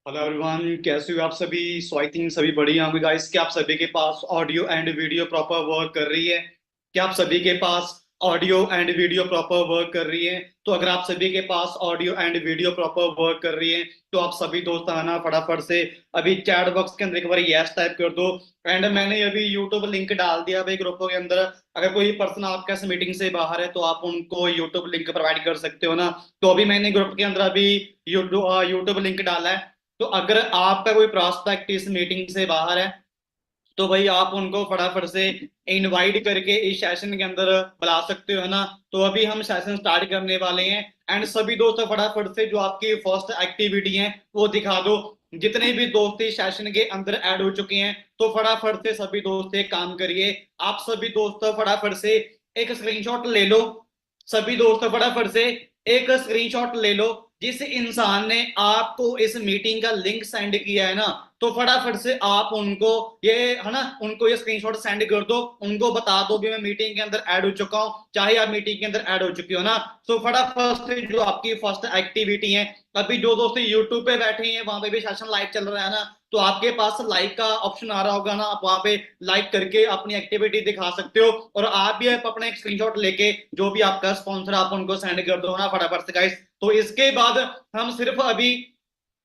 Hello everyone, कैसे हो आप सभी। सो आई थिंक सभी बढ़िया होंगे गाइस। क्या आप सभी के पास audio and video proper work कर रही है? क्या आप सभी के पास audio and video proper work कर रही है? तो अगर आप सभी के पास audio and video proper work कर रही है तो आप सभी दोस्त आना फटाफट से अभी चैट बॉक्स के अंदर एक बार यस टाइप कर दो। एंड मैंने अभी यूट्यूब लिंक डाल दिया भाई ग्रुप के अंदर। अगर कोई पर्सन आपका इस मीटिंग से बाहर है तो आप उनको यूट्यूब लिंक प्रोवाइड कर सकते हो ना। तो अभी मैंने ग्रुप के अंदर अभी यूट्यूब लिंक डाला है। तो अगर आपका कोई प्रॉस्पेक्ट इस मीटिंग से बाहर है तो भाई आप उनको फटाफट से इनवाइट करके इस सेशन के अंदर बुला सकते हो, है ना। तो अभी हम सेशन स्टार्ट करने वाले हैं। एंड सभी दोस्त फटाफट से जो आपकी फर्स्ट एक्टिविटी है वो दिखा दो। जितने भी दोस्त इस सेशन के अंदर ऐड हो चुके हैं तो फटाफट से सभी दोस्त एक काम करिए। आप सभी दोस्त फटाफट से एक स्क्रीनशॉट ले लो। सभी दोस्त फटाफट से एक स्क्रीनशॉट ले लो। जिस इंसान ने आपको इस मीटिंग का लिंक सेंड किया है ना, तो फटाफट से आप उनको ये है ना, उनको ये स्क्रीनशॉट सेंड कर दो। उनको बता दो भी मैं मीटिंग के अंदर ऐड हो चुका हूं, चाहे आप मीटिंग के अंदर ऐड हो चुकी हो ना। तो फटाफट से जो आपकी फर्स्ट एक्टिविटी है, अभी जो दोस्त यूट्यूब पे बैठे हैं वहां पे भी सेशन लाइव चल रहा है ना, तो आपके पास लाइक का ऑप्शन आ रहा होगा ना, आप वहां पे लाइक करके अपनी एक्टिविटी दिखा सकते हो। और आप भी अपना एक स्क्रीनशॉट लेके जो भी आपका स्पॉन्सर आप उनको सेंड कर दो ना फटाफट से गाइस। तो इसके बाद हम सिर्फ अभी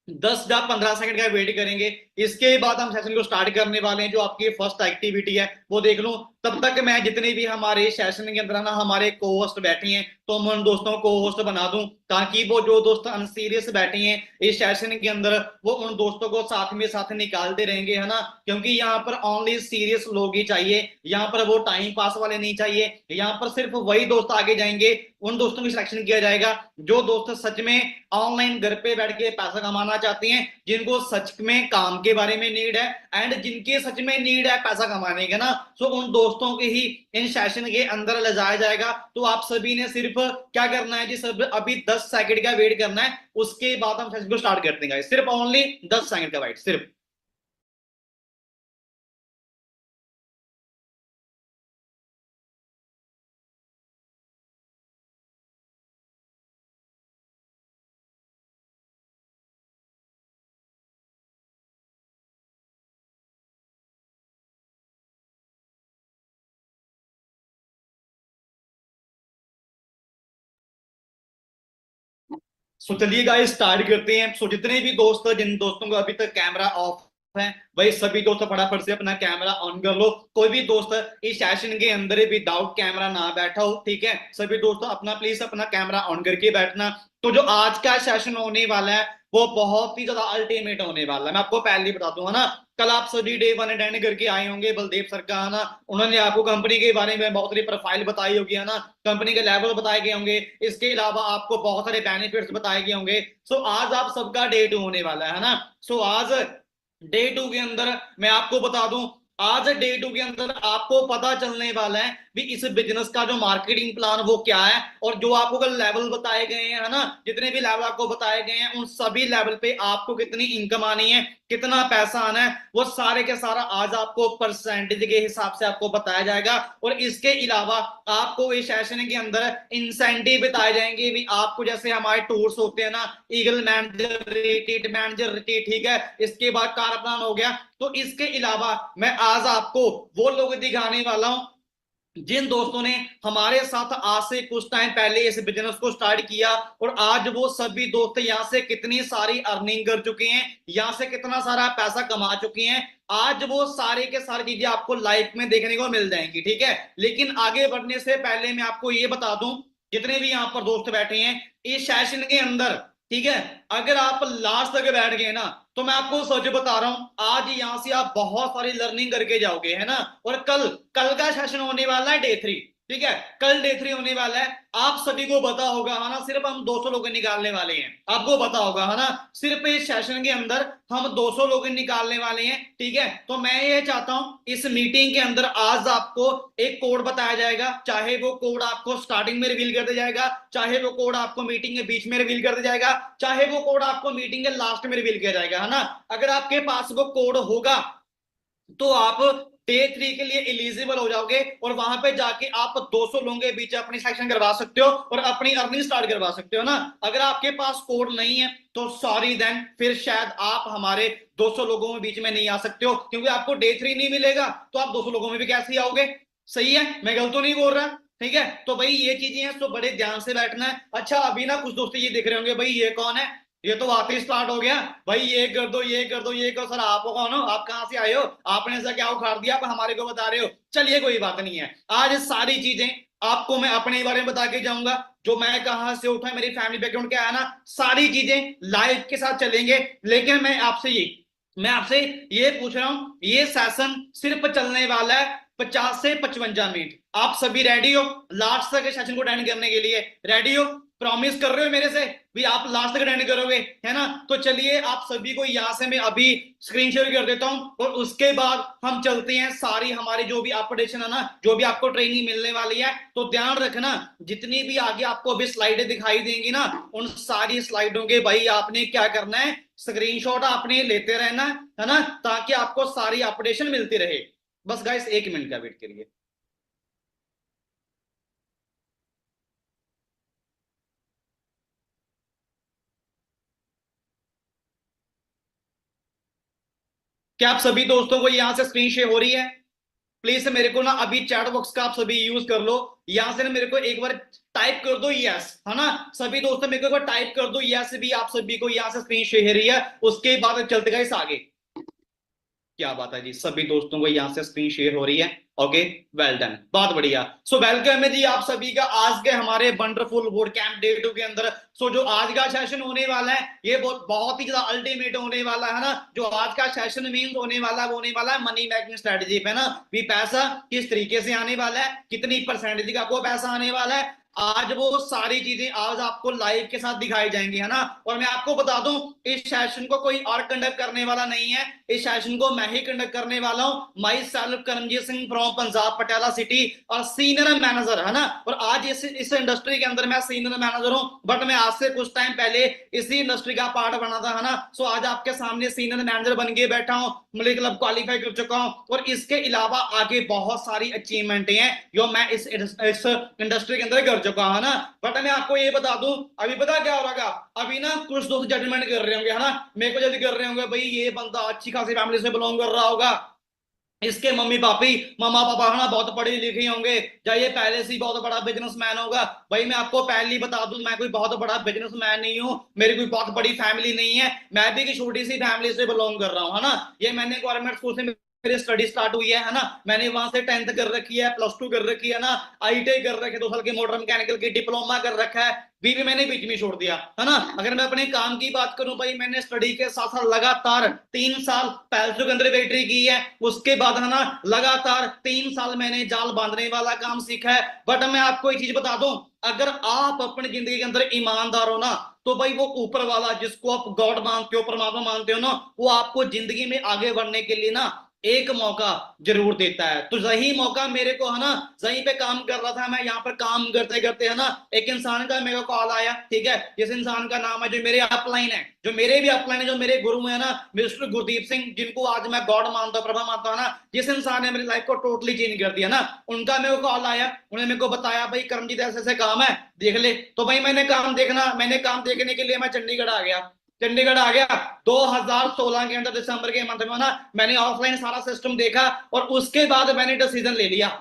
10 या 15 सेकंड का वेट करेंगे। इसके बाद हम सेशन को स्टार्ट करने वाले हैं। जो आपकी फर्स्ट एक्टिविटी है वो देख लूं। तब तक मैं जितने भी हमारे सेशन के अंदर ना हमारे को होस्ट बैठे हैं तो मैं उन दोस्तों को होस्ट बना दूं, ताकि वो जो दोस्त अनसीरियस बैठे हैं इस सेशन के अंदर वो उन दोस्तों को साथ में साथ निकालते रहेंगे, है ना। क्योंकि यहाँ पर ओनली सीरियस लोग ही चाहिए, यहाँ पर वो टाइम पास वाले नहीं चाहिए। यहाँ पर सिर्फ वही दोस्त आगे जाएंगे, उन दोस्तों की सिलेक्शन किया जाएगा जो दोस्त सच में ऑनलाइन घर पे बैठ के पैसा कमाना चाहते हैं, जिनको सच में काम के बारे में नीड है एंड जिनके सच में नीड है पैसा कमाने का ना। सो उन दोस्तों के ही इन सेशन के अंदर ले जाया जाएगा। तो आप सभी ने सिर्फ क्या करना है जी, सब अभी 10 सेकंड का वेट करना है। उसके बाद हम सेशन को स्टार्ट करते हैं, सिर्फ ओनली 10 सेकंड का वेट सिर्फ। सो चलिए गाइस स्टार्ट करते हैं। सो जितने भी दोस्त, जिन दोस्तों को अभी तक कैमरा ऑफ है, वही सभी दोस्त फटाफट से अपना कैमरा ऑन कर लो। कोई भी दोस्त इस सेशन के अंदर विदाउट कैमरा ना बैठा हो, ठीक है। सभी दोस्तों अपना प्लीज अपना कैमरा ऑन करके बैठना। तो जो आज का सेशन होने वाला है वो बहुत ही ज्यादा अल्टीमेट होने वाला है, मैं आपको पहले ही बता दूं, है ना। कल आप सभी डे वन अटेंड करके आए होंगे बलदेव सर का, है ना। उन्होंने आपको कंपनी के बारे में बहुत सारी प्रोफाइल बताई होगी, है ना। कंपनी के लेवल बताए गए होंगे। इसके अलावा आपको बहुत सारे बेनिफिट्स बताए गए होंगे। सो आज आप सबका डे टू होने वाला है ना। सो आज डे टू के अंदर मैं आपको बता दूं, आज डे टू के अंदर आपको पता चलने वाला है भी इस बिजनेस का जो मार्केटिंग प्लान वो क्या है। और जो आपको कल लेवल बताए गए हैं, है ना, जितने भी लेवल आपको बताए गए हैं उन सभी लेवल पे आपको कितनी इनकम आनी है, कितना पैसा आना है, वो सारे के सारा आज आपको परसेंटेज के हिसाब से आपको बताया जाएगा। और इसके अलावा आपको इस सेशन के अंदर इंसेंटिव बताए जाएंगे भी। आपको जैसे हमारे टूर्स होते हैं ना, ईगल मैनेजर रिट्रीट, ठीक है। इसके बाद कार प्लान हो गया। तो इसके अलावा मैं आज आपको वो लोग दिखाने वाला हूं जिन दोस्तों ने हमारे साथ आज से कुछ टाइम पहले इस बिजनेस को स्टार्ट किया। और आज वो सभी दोस्त यहां से कितनी सारी अर्निंग कर चुके हैं, यहां से कितना सारा पैसा कमा चुके हैं। आज वो सारे के सारी चीजें आपको लाइफ में देखने को मिल जाएंगी, ठीक है। लेकिन आगे बढ़ने से पहले मैं आपको ये बता दूं, जितने भी यहाँ पर दोस्त बैठे हैं इस सेशन के अंदर, ठीक है, अगर आप लास्ट तक बैठ गए ना तो मैं आपको सच बता रहा हूं आज यहां से आप बहुत सारी लर्निंग करके जाओगे, है ना। और कल कल का सेशन होने वाला है डे थ्री, ठीक है। कल डे थ्री होने वाला है। आप सभी को पता होगा, है ना, सिर्फ हम 200 लोग निकालने वाले हैं। आपको पता होगा, है ना, सिर्फ इस सेशन के अंदर हम 200 लोग निकालने वाले हैं, ठीक है। तो मैं ये चाहता हूं इस मीटिंग के अंदर आज आपको एक कोड बताया जाएगा। चाहे वो कोड आपको स्टार्टिंग में रिवील कर दिया जाएगा, चाहे वो कोड आपको मीटिंग के बीच में रिवील कर दिया जाएगा, चाहे वो कोड आपको मीटिंग के लास्ट में रिवील किया जाएगा, है ना। अगर आपके पास वो कोड होगा तो आप डे 3 के लिए एलिजिबल हो जाओगे और वहां पे जाके आप 200 लोगों के बीच अपनी सिलेक्शन करवा सकते हो और अपनी अर्निंग स्टार्ट करवा सकते हो ना। अगर आपके पास कोड नहीं है तो सॉरी देन, फिर शायद आप हमारे 200 लोगों में बीच में नहीं आ सकते हो, क्योंकि आपको डे 3 नहीं मिलेगा तो आप 200 लोगों में भी कैसे आओगे। सही है, मैं गलत तो नहीं बोल रहा। ठीक है, तो भाई ये चीजें हैं, तो बड़े ध्यान से बैठना है। अच्छा, अभी ना कुछ दोस्त ये देख रहे होंगे, भाई ये कौन है, ये तो वाकई स्टार्ट हो गया, भाई ये कर दो ये कर दो ये करो। सर आप कौन हो, आप कहां से आए हो, आपने ऐसा क्या उखाड़ दिया, आप हमारे को बता रहे हो। चलिए कोई बात नहीं है, आज सारी चीजें आपको मैं अपने बारे में बता के जाऊंगा, जो मैं कहां से उठा, मेरी फैमिली बैकग्राउंड क्या है ना, सारी चीजें लाइव के साथ चलेंगे। लेकिन मैं आपसे ये पूछ रहा हूं, ये सेशन सिर्फ चलने वाला है 50 से 55 मिनट। आप सभी रेडी हो लास्ट तक सेशन को अटेंड करने के लिए? रेडी हो, प्रॉमिस कर रहे हो मेरे से भी आप लास्ट तक अटेंड करोगे, है ना? तो चलिए आप सभी को यहां से मैं अभी स्क्रीन शेयर कर देता हूं और उसके बाद हम चलते हैं सारी हमारी जो भी अपडेशन है ना, जो भी आपको ट्रेनिंग मिलने वाली है। तो ध्यान रखना, जितनी भी आगे आपको अभी स्लाइडें दिखाई देंगी ना, उन सारी स्लाइडों के भाई आपने क्या करना है, स्क्रीनशॉट आपने लेते रहना है ना, ताकि आपको सारी अपडेशन मिलती रहे। बस गाइस 1 मिनट का वेट करिए। क्या आप सभी दोस्तों को यहां से स्क्रीन शेयर हो रही है? प्लीज मेरे को ना अभी चैट बॉक्स का आप सभी यूज कर लो, यहां से ना मेरे को एक बार टाइप कर दो यस, है ना? सभी दोस्तों मेरे को एक बार टाइप कर दो यस भी, आप सभी को यहां से स्क्रीन शेयर हो रही है। उसके बाद चलते गए आगे। क्या बात है जी, सभी दोस्तों को यहाँ से स्क्रीन शेयर हो रही है। ओके, वेल डन, बहुत बढ़िया। सो वेलकम है जी आप सभी का आज के हमारे वंडरफुल बोर्ड कैंप डे 2 के अंदर। सो जो आज का सेशन होने वाला है ये बहुत बहुत ही ज्यादा अल्टीमेट होने वाला है ना। जो आज का सेशन मीन होने वाला है वो होने वाला है मनी मेकिंग स्ट्रेटेजी पे ना, भी पैसा किस तरीके से आने वाला है, कितनी परसेंटेज का आपको पैसा आने वाला है, आज वो सारी चीजें आज आपको लाइव के साथ दिखाई जाएंगी, है ना। और मैं आपको बता दूं, इस सेशन को कोई और कंडक्ट करने वाला नहीं है, इस सेशन को मैं ही कंडक्ट करने वाला हूं। Myself Karamjit Singh from Punjab Patiala city और सीनियर मैनेजर, है ना। और आज इस इंडस्ट्री के अंदर मैं सीनियर मैनेजर हूं, बट मैं आज से कुछ टाइम पहले इसी इंडस्ट्री का पार्ट बना था, है ना। सो आज आपके सामने सीनियर मैनेजर बन के बैठा हूं, मलिक क्लब क्वालिफाई कर चुका हूं और इसके अलावा आगे बहुत सारी अचीवमेंट हैं जो मैं इस इंडस्ट्री के अंदर कर चुका हूं, है ना। बट मैं आपको ये बता दूं, अभी पता क्या हो रहा, अभी ना कुछ दोस्त जजमेंट कर रहे होंगे, है ना, मेरे को जज कर रहे होंगे, भाई ये बंदा अच्छी खासी फैमिली से बिलोंग कर रहा होगा, इसके मम्मी पापी मामा पापा है ना बहुत पढ़े लिखे होंगे, या ये पहले से ही बहुत बड़ा बिजनेसमैन होगा। भाई मैं आपको पहले ही बता दूं, मैं कोई बहुत बड़ा बिजनेसमैन नहीं हूं, मेरी कोई बहुत बड़ी फैमिली नहीं है, मैं भी एक छोटी सी फैमिली से बिलोंग कर रहा हूं, है ना। ये मैंने गवर्नमेंट स्कूल से मेरी स्टडी स्टार्ट हुई है ना, मैंने वहां से 10th कर रखी है, +2 कर रखी है ना, ITI कर रखे 2 साल के मोटर मैकेनिकल की, डिप्लोमा कर रखा है, भी मैंने बीच में छोड़ दिया, है ना। अगर मैं अपने काम की बात करूं भाई, मैंने स्टडी के साथ साथ लगातार 3 साल पैल्सो के अंदर बैटरी की है, उसके बाद है ना लगातार 3 साल मैंने जाल बांधने वाला काम सीखा है। बट मैं आपको एक चीज बता दूं, अगर आप अपनी जिंदगी के अंदर ईमानदार हो ना, तो भाई वो ऊपर वाला जिसको आप गॉड मानते हो, परमात्मा मानते हो ना, वो आपको जिंदगी में आगे बढ़ने के लिए ना एक मौका जरूर देता है। तो यही मौका मेरे को है ना, यहीं पे काम कर रहा था मैं, यहाँ पर काम करते करते है ना एक इंसान का मेरे को कॉल आया, ठीक है। जिस इंसान का नाम है, जो मेरे अपलाइन है, जो मेरे भी अपलाइन है, जो मेरे गुरु है ना, मिस्टर गुरदीप सिंह, जिनको आज मैं गॉड मानता हूँ, प्रभा मानता हूँ ना, जिस इंसान ने मेरी लाइफ को टोटली चेंज कर दिया ना, उनका मेरे को कॉल आया, उन्होंने मेरे को बताया भाई करमजीत ऐसे ऐसे काम है, देख ले। तो भाई मैंने काम देखने के लिए मैं चंडीगढ़ आ गया 2016 के अंदर दिसंबर के मंथ में ना, मैंने ऑफलाइन सारा सिस्टम देखा और उसके बाद मैंने डिसीजन ले लिया।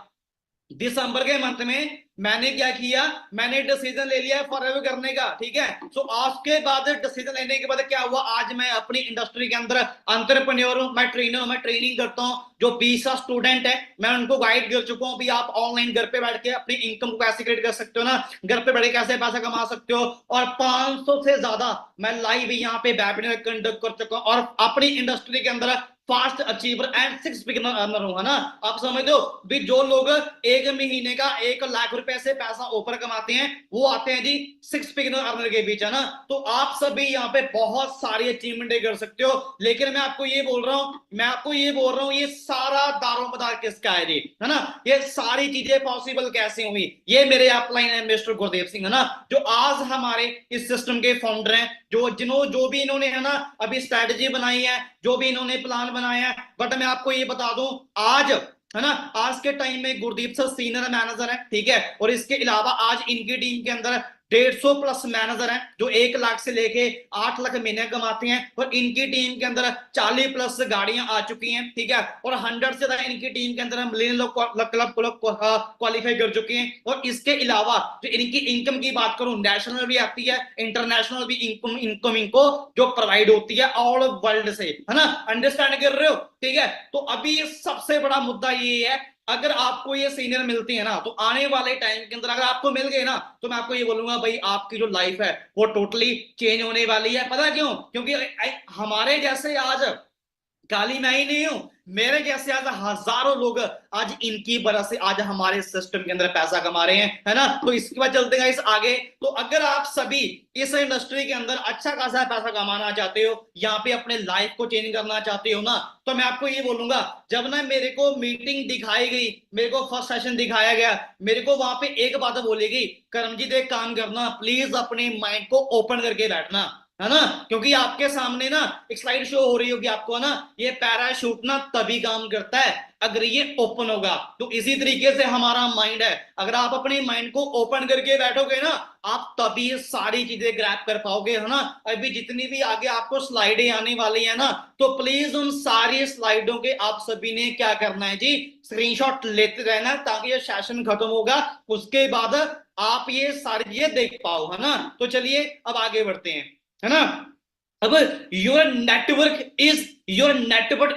दिसंबर के मंथ में मैंने क्या किया, मैंने डिसीजन ले लिया फॉरएवर करने का, ठीक है। सो आज के बाद डिसीजन लेने के बाद क्या हुआ, आज मैं अपनी इंडस्ट्री के अंदर एंटरप्रेन्योर हूं, मैं ट्रेनर हूं, मैं ट्रेनिंग करता हूं। जो 20 स्टूडेंट है मैं उनको गाइड कर चुका हूं, भी आप ऑनलाइन घर पे बैठ के अपनी इनकम को कैसे क्रिएट कर सकते हो ना, घर पे बैठ के कैसे पैसा कमा सकते हो। और 500 से ज्यादा मैं लाइव यहाँ पे वेबिनार कंडक्ट कर चुका हूं और अपनी इंडस्ट्री के अंदर fast achiever and 6 figure earner हूं, है ना। आप समझ दो भी, जो लोग एक महीने का 1 लाख रुपए से पैसा ऊपर कमाते हैं वो आते हैं जी 6 फिगर अर्नर के बीच, है ना। तो आप सभी यहाँ पे बहुत सारी अचीवमेंट कर सकते हो। लेकिन मैं आपको ये बोल रहा हूँ ये सारा दारोमदार किसका है जी, है ना। ये सारी चीजें पॉसिबल कैसे हुई, ये मेरे अपलाइन है मिस्टर गुरदेव सिंह, है ना, जो आज हमारे इस सिस्टम के फाउंडर हैं, जो भी इन्होंने है ना अभी स्ट्रेटेजी बनाई है, जो भी इन्होंने प्लान बनाया है। बट मैं आपको ये बता दूं, आज है ना। आज के टाइम में गुरदीप सर सीनियर मैनेजर है, ठीक है, और इसके अलावा आज इनकी टीम के अंदर 150 प्लस मैनेजर हैं जो 1 लाख से लेके 8 लाख महीने कमाते हैं, और इनकी टीम के अंदर 40 प्लस गाड़ियां आ चुकी हैं, ठीक है, और 100 से ज्यादा इनकी टीम के अंदर मिलियन लोग क्लब क्वालिफाई कर चुके हैं। और इसके अलावा जो इनकी इनकम की बात करूं, नेशनल भी आती है, इंटरनेशनल भी इनकम इनकम इनको जो प्रोवाइड होती है ऑल वर्ल्ड से, है ना। अंडरस्टैंड कर रहे हो, ठीक है। तो अभी सबसे बड़ा मुद्दा ये है, अगर आपको ये सीनियर मिलती है ना, तो आने वाले टाइम के अंदर अगर आपको मिल गए ना, तो मैं आपको ये बोलूंगा भाई आपकी जो लाइफ है वो टोटली चेंज होने वाली है। पता क्यों? क्योंकि हमारे जैसे आज खाली मैं ही नहीं हूं, मेरे जैसे आज हजारों लोग आज इनकी वजह से आज हमारे सिस्टम के अंदर पैसा कमा रहे हैं, है ना। तो इसके बाद चलते हैं इस आगे। तो अगर आप सभी इस इंडस्ट्री के अंदर अच्छा खासा पैसा कमाना चाहते हो, यहाँ पे अपने लाइफ को चेंज करना चाहते हो ना, तो मैं आपको ये बोलूंगा, जब ना मेरे को मीटिंग दिखाई गई, मेरे को फर्स्ट सेशन दिखाया गया, मेरे को वहां पे एक बात बोली गई, करमजीत एक काम करना, प्लीज अपने माइंड को ओपन करके बैठना, है ना। क्योंकि आपके सामने ना एक स्लाइड शो हो रही होगी आपको ना, ये पैराशूट ना तभी काम करता है अगर ये ओपन होगा। तो इसी तरीके से हमारा माइंड है, अगर आप अपने माइंड को ओपन करके बैठोगे ना, आप तभी सारी चीजें ग्रैब कर पाओगे, है ना। अभी जितनी भी आगे आपको स्लाइडें आने वाली है ना, तो प्लीज उन सारी स्लाइडों के आप सभी ने क्या करना है जी, स्क्रीनशॉट लेते रहना, ताकि ये सेशन खत्म होगा उसके बाद आप ये सारी चीजें देख पाओ, है ना। तो चलिए अब आगे बढ़ते हैं, है ना। अब your network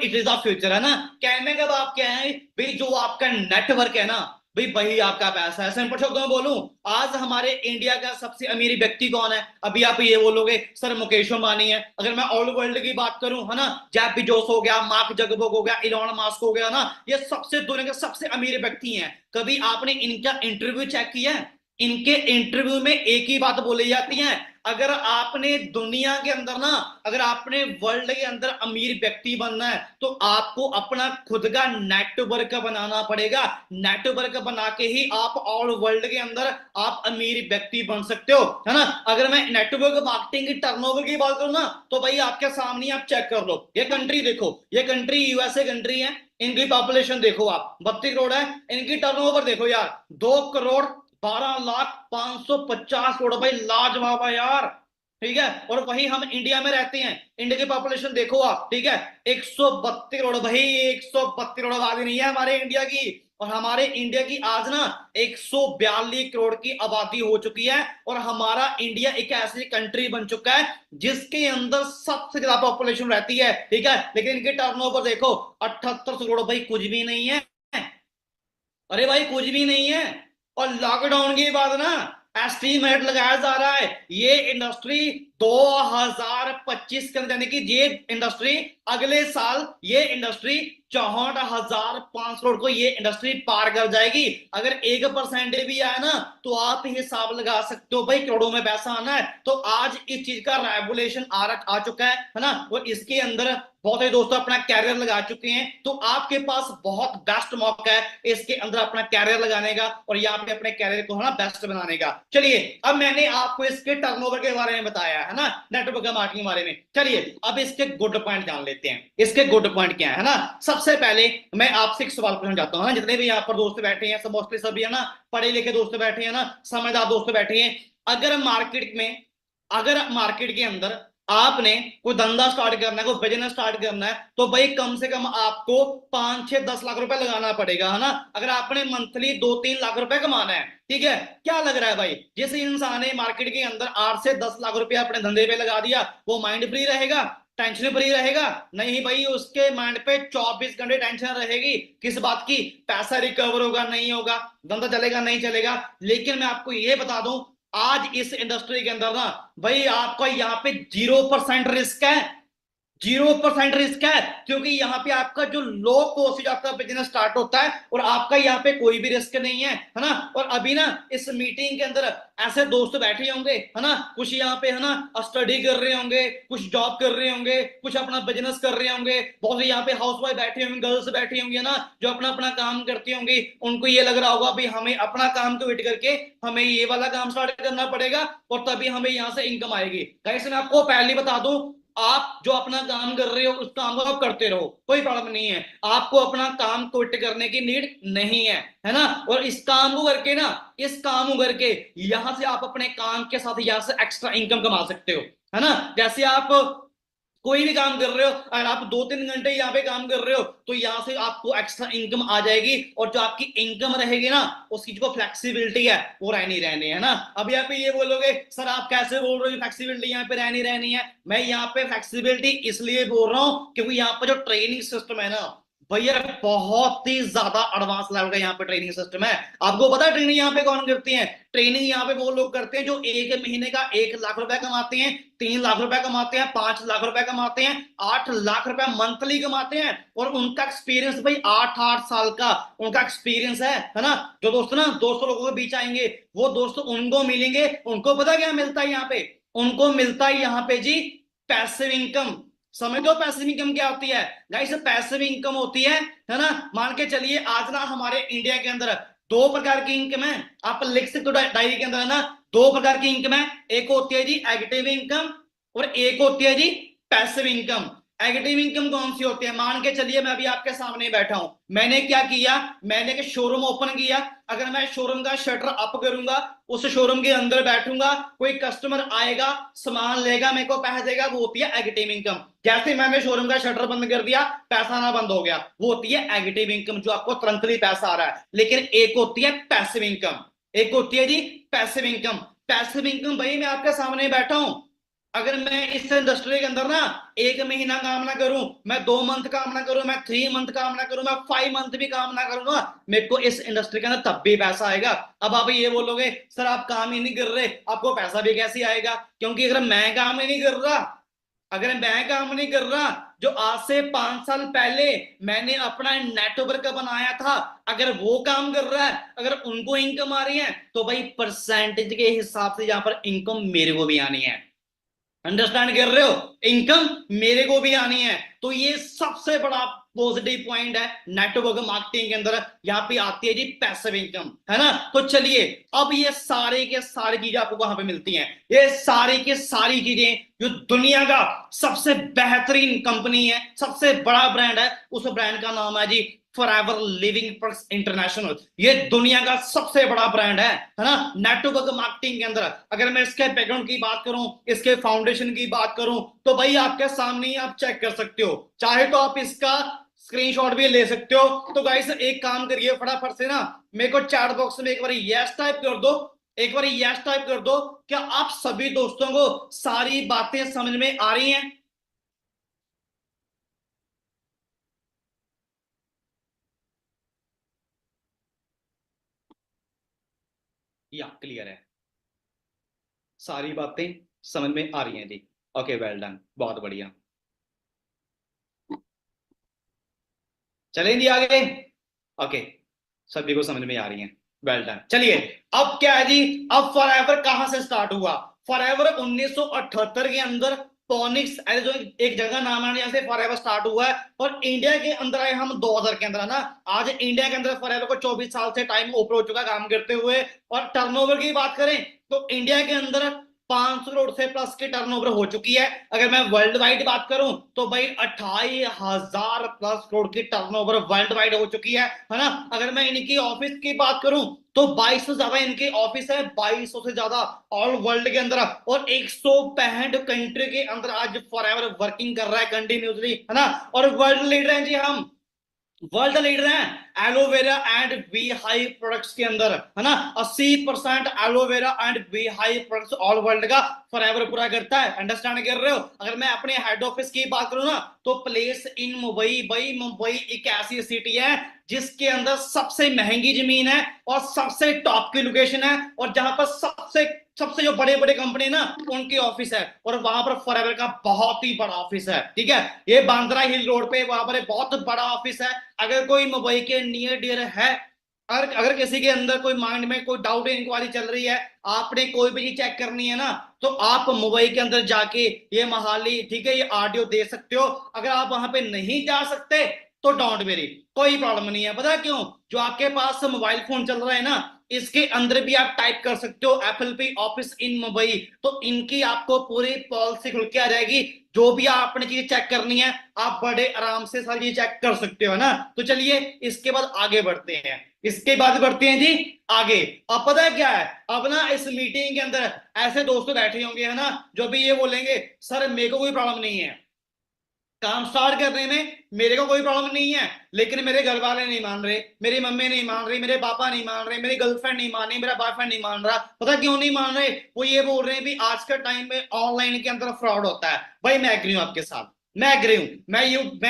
it is the future, है ना। कहने का बात क्या है भाई, जो आपका नेटवर्क है ना भाई, वही आपका पैसा है। सिंपल शब्दों में बोलूं, आज हमारे इंडिया का सबसे अमीर व्यक्ति कौन है? अभी आप ये बोलोगे सर मुकेश अंबानी है। अगर मैं ऑल वर्ल्ड की बात करूं, है ना, जेफ बेजोस हो गया, मार्क जगबर्ग हो गया, इलॉन मस्क हो गया ना, ये सबसे दुनिया के सबसे अमीर व्यक्ति हैं। कभी आपने इनका इंटरव्यू चेक किया है? इनके इंटरव्यू में एक ही बात बोली जाती है, अगर आपने दुनिया के अंदर ना, अगर आपने वर्ल्ड के अंदर अमीर व्यक्ति बनना है, तो आपको अपना खुद का नेटवर्क बनाना पड़ेगा। नेटवर्क बना के ही आप ऑल वर्ल्ड के अंदर आप अमीर व्यक्ति बन सकते हो, है ना। अगर मैं नेटवर्क मार्केटिंग की टर्नओवर की बात करूं ना, तो भाई आपके सामने आप चेक कर लो, ये कंट्री देखो, ये कंट्री यूएसए कंट्री है, इनकी पॉपुलेशन देखो आप 32 करोड़ है, इनकी टर्नओवर देखो यार 2,12,550 करोड़, भाई लाजवाब है यार, ठीक है। और वही हम इंडिया में रहते हैं, इंडिया की पॉपुलेशन देखो आप, ठीक है, 132 करोड़, भाई 132 करोड़ आबादी नहीं है हमारे इंडिया की। और हमारे इंडिया की आज ना 142 करोड़ की आबादी हो चुकी है, और हमारा इंडिया एक ऐसी कंट्री बन चुका है जिसके अंदर सबसे ज्यादा पॉपुलेशन रहती है, ठीक है। लेकिन इनके टर्नओवर देखो 78 करोड़, भाई कुछ भी नहीं है, अरे भाई कुछ भी नहीं है। और लॉकडाउन के बाद ना एस्टीमेट लगाया जा रहा है, ये इंडस्ट्री 2025 के अंदर, यानी कि ये इंडस्ट्री अगले साल ये इंडस्ट्री 64,500 को ये इंडस्ट्री पार कर जाएगी। अगर 1% भी आया ना, तो आप हिसाब लगा सकते हो भाई करोड़ों में पैसा आना है। तो आज इस चीज का रेगुलेशन आ चुका है ना, और इसके अंदर बहुत से दोस्तों अपना कैरियर लगा चुके हैं। तो आपके पास बहुत बेस्ट मौका है इसके अंदर अपना कैरियर लगाने का, और यहाँ पे अपने कैरियर को है ना बेस्ट बनाने का। चलिए अब मैंने आपको इसके टर्नओवर के बारे में बताया है ना, नेटवर्क मार्केटिंग के बारे में। चलिए अब इसके गुड पॉइंट जान लेते हैं, इसके गुड पॉइंट क्या है ना। सबसे पहले मैं आपसे एक सवाल पूछना चाहता हूँ ना, जितने भी यहाँ पर दोस्त बैठे हैं सब मोस्टली सभी है ना पढ़े लिखे दोस्त बैठे हैं ना, समझदार दोस्त बैठे हैं। अगर मार्केट के अंदर आपने कोई धंधा स्टार्ट करना है, कोई बिजनेस स्टार्ट करना है, तो भाई कम से कम आपको 5-6-10 लाख रुपए लगाना पड़ेगा, है ना। अगर आपने मंथली 2-3 लाख रुपए कमाना है, ठीक है, क्या लग रहा है भाई, जिस इंसान ने मार्केट के अंदर 8 से 10 लाख रुपए अपने धंधे पे लगा दिया, वो माइंड फ्री रहेगा, टेंशन फ्री रहेगा? नहीं भाई, उसके माइंड पे 24 घंटे टेंशन रहेगी। किस बात की? पैसा रिकवर होगा नहीं होगा, धंधा चलेगा नहीं चलेगा। लेकिन मैं आपको ये बता दूं, आज इस इंडस्ट्री के अंदर ना भाई आपका यहाँ पे 0% रिस्क है, 0% रिस्क है, क्योंकि यहाँ पे आपका जो लो कॉस्ट आपका बिजनेस स्टार्ट होता है, और आपका यहाँ पे कोई भी रिस्क नहीं है ना। और अभी ना इस मीटिंग के अंदर ऐसे दोस्त बैठे होंगे, है ना, कुछ यहाँ पे है ना स्टडी कर रहे होंगे, कुछ जॉब कर रहे होंगे, कुछ अपना बिजनेस कर रहे होंगे, बहुत से यहाँ पे हाउस वाइफ बैठे होंगे, गर्ल्स बैठी होंगी ना, जो अपना अपना काम करती होंगी। उनको ये लग रहा होगा भाई हमें अपना काम क्विट करके हमें ये वाला काम स्टार्ट करना पड़ेगा, और तभी हमें यहाँ से इनकम आएगी। गाइस मैं आपको पहले बता दूं, आप जो अपना काम कर रहे हो उस काम को आप करते रहो, कोई प्रॉब्लम नहीं है, आपको अपना काम क्विट करने की नीड नहीं है ना। और इस काम को करके ना, इस काम को करके यहां से आप अपने काम के साथ यहां से एक्स्ट्रा इनकम कमा सकते हो, है ना। जैसे आप कोई भी काम कर रहे हो, अगर आप 2-3 घंटे यहाँ पे काम कर रहे हो तो यहाँ से आपको एक्स्ट्रा इनकम आ जाएगी, और जो आपकी इनकम रहेगी ना उसकी जो फ्लेक्सिबिलिटी है वो रहनी रहनी है ना। अब यहाँ पे ये बोलोगे सर आप कैसे बोल रहे हो फ्लेक्सिबिलिटी यहाँ पे रहनी रहनी है। मैं यहाँ पे फ्लेक्सिबिलिटी इसलिए बोल रहा हूँ क्योंकि यहाँ पे जो ट्रेनिंग सिस्टम है ना भैया बहुत ही ज्यादा एडवांस लेवल का यहाँ पे ट्रेनिंग सिस्टम है। आपको पता है ट्रेनिंग यहाँ पे कौन करती है? ट्रेनिंग यहाँ पे वो लोग करते हैं जो 1 महीने का 1 लाख रुपए कमाते हैं, 3 लाख रुपए कमाते हैं, 5 लाख रुपए कमाते हैं, 8 लाख रुपए मंथली कमाते हैं, और उनका एक्सपीरियंस भाई 8-8 साल का उनका एक्सपीरियंस है ना। जो दोस्त ना 200 लोगों के बीच आएंगे वो दोस्त उनको मिलेंगे, उनको पता क्या मिलता है यहाँ पे? उनको मिलता है यहाँ पे जी पैसिव इनकम। समझ दो पैसिव इनकम क्या होती है गाइस? पैसिव इनकम होती है ना। मान के चलिए आज ना हमारे इंडिया के अंदर 2 प्रकार की इनकम है, आप लिख सकते हो डायरी के अंदर, है ना। 2 प्रकार की इनकम है, एक होती है जी एक्टिव इनकम और एक होती है जी पैसिव इनकम। एक्टिव इनकम कौन सी होती है? मान के चलिए मैं अभी आपके सामने बैठा हूं, मैंने क्या किया, मैंने एक शोरूम ओपन किया। अगर मैं शोरूम का शटर अप करूंगा, उस शोरूम के अंदर बैठूंगा, कोई कस्टमर आएगा सामान लेगा मेरे को पैसा देगा, वो होती है एग्रेटिव इनकम। जैसे मैंने शोरूम का शटर बंद कर दिया पैसा ना बंद हो गया, वो होती है एग्रेटिव इनकम जो आपको तुरंत पैसा आ रहा है। लेकिन एक होती है पैसिव इनकम, एक होती है जी पैसिव इनकम। पैसिव इनकम भाई मैं आपके सामने बैठा हूं, अगर मैं इस इंडस्ट्री के अंदर ना 1 महीना काम ना करूं, मैं 2 मंथ काम ना करूं, मैं 3 मंथ काम ना करूं, मैं 5 मंथ भी काम ना करूं ना, मेरे को इस इंडस्ट्री के अंदर तब भी पैसा आएगा। अब आप ये बोलोगे सर आप काम ही नहीं कर रहे आपको पैसा भी कैसे आएगा? क्योंकि अगर मैं काम ही नहीं कर रहा, अगर मैं काम नहीं कर रहा, जो आज से 5 साल पहले मैंने अपना नेटवर्क बनाया था, अगर वो काम कर रहा है, अगर उनको इनकम आ रही है, तो भाई परसेंटेज के हिसाब से यहां पर इनकम मेरे को भी आनी है। अंडरस्टैंड कर रहे हो? इनकम मेरे को भी आनी है। तो ये सबसे बड़ा पॉजिटिव पॉइंट है नेटवर्क मार्केटिंग के अंदर, यहाँ पे आती है जी पैसिव इनकम, है ना। तो चलिए अब ये सारे के सारी चीजें आपको कहां पे मिलती हैं? ये सारी के सारी चीजें जो दुनिया का सबसे बेहतरीन कंपनी है, सबसे बड़ा ब्रांड है, उस ब्रांड का नाम है जी फॉरएवर लिविंग प्रोडक्ट्स इंटरनेशनल। ये दुनिया का सबसे बड़ा ब्रांड है ना नेटवर्क मार्केटिंग के अंदर। अगर मैं इसके बैकग्राउंड की बात करूं, इसके फाउंडेशन की बात करूं, तो भाई आपके सामने ही आप चेक कर सकते हो, चाहे तो आप इसका स्क्रीनशॉट भी ले सकते हो। तो गाइस एक काम करिए फटाफट से ना, मेरे को चैट बॉक्स में एक बार यस टाइप कर दो, एक बार यस टाइप कर दो। क्या आप सभी दोस्तों को सारी बातें समझ में आ रही हैं? या क्लियर है? सारी बातें समझ में आ रही हैं जी? ओके वेल डन, बहुत बढ़िया। चलें जी आगे। ओके, सभी को समझ में आ रही हैं, वेल डन। चलिए अब क्या है जी, अब फॉरएवर कहां से स्टार्ट हुआ? फॉरएवर 1978 के अंदर पॉनिक्स जो एक जगह नाम है यहाँ से फॉरएवर स्टार्ट हुआ है, और इंडिया के अंदर आए हम 2000 के अंदर, है ना। आज इंडिया के अंदर फॉरएवर को 24 साल से टाइम ऊपर हो चुका काम करते हुए। और टर्नओवर की बात करें तो इंडिया के अंदर 500 करोड़ से प्लस की टर्नओवर हो चुकी है। अगर मैं वर्ल्ड वाइड बात करूं तो भाई 28,000 प्लस करोड़ की टर्नओवर वर्ल्ड वाइड हो चुकी है ना। अगर मैं इनकी ऑफिस की बात करूं तो 22 से ज्यादा इनके ऑफिस है, 2200 से ज्यादा ऑल वर्ल्ड के अंदर, और 165 कंट्री के अंदर आज फॉरएवर वर्किंग कर रहा है कंटिन्यूसली, है ना। और वर्ल्ड लीडर हैं जी हम, वर्ल्ड लीडर हैं aloe vera and we high products के अंदर, है ना। 80% aloe vera and we high products all world का फॉरएवर पूरा करता है। अंडरस्टैंड कर रहे हो? अगर मैं अपने हेड ऑफिस की बात करूं ना तो प्लेस इन मुंबई, भाई मुंबई एक ऐसी सिटी है जिसके अंदर सबसे महंगी जमीन है और सबसे टॉप की लोकेशन है, और जहां पर सबसे सबसे जो बड़े बड़े कंपनी ना उनकी ऑफिस है, और वहां पर फॉरएवर का बहुत ही बड़ा ऑफिस है, ठीक है। ये बांद्रा हिल रोड पे वहां पर बहुत बड़ा ऑफिस है। अगर कोई मुंबई के नियर डियर है, अगर किसी के अंदर कोई माइंड में कोई डाउट इंक्वायरी चल रही है, आपने कोई भी चीज चेक करनी है ना, तो आप मुंबई के अंदर जाके ये मोहाली, ठीक है, ये ऑडियो दे सकते हो। अगर आप वहां पे नहीं जा सकते तो डोंट वेरी, कोई प्रॉब्लम नहीं है। पता क्यों? जो आपके पास मोबाइल फोन चल रहा है ना, इसके अंदर भी आप टाइप कर सकते हो एप्पल पे ऑफिस इन मुंबई, तो इनकी आपको पूरी पॉलिसी खुल के आ जाएगी। जो भी आपने चीज चेक करनी है आप बड़े आराम से सारी चीज चेक कर सकते हो ना। तो चलिए इसके बाद आगे बढ़ते हैं, इसके बाद बढ़ते हैं जी आगे। अब पता है क्या है, अब ना इस मीटिंग के अंदर ऐसे दोस्त बैठे होंगे है ना, जो भी ये बोलेंगे सर मेरे को कोई प्रॉब्लम नहीं है, काम स्टार्ट करने में मेरे को कोई प्रॉब्लम नहीं है, लेकिन मेरे घर वाले नहीं मान रहे, मेरी मम्मी नहीं मान रही, मेरे पापा नहीं मान रहे, मेरी गर्लफ्रेंड नहीं मान रही, मेरा बॉयफ्रेंड नहीं मान रहा। पता क्यों नहीं मान रहे? वो ये बोल रहे हैं भी आज के टाइम में ऑनलाइन के अंदर फ्रॉड होता है। भाई मैं एग्री हूं आपके साथ, मैं एग्री हूं। मैं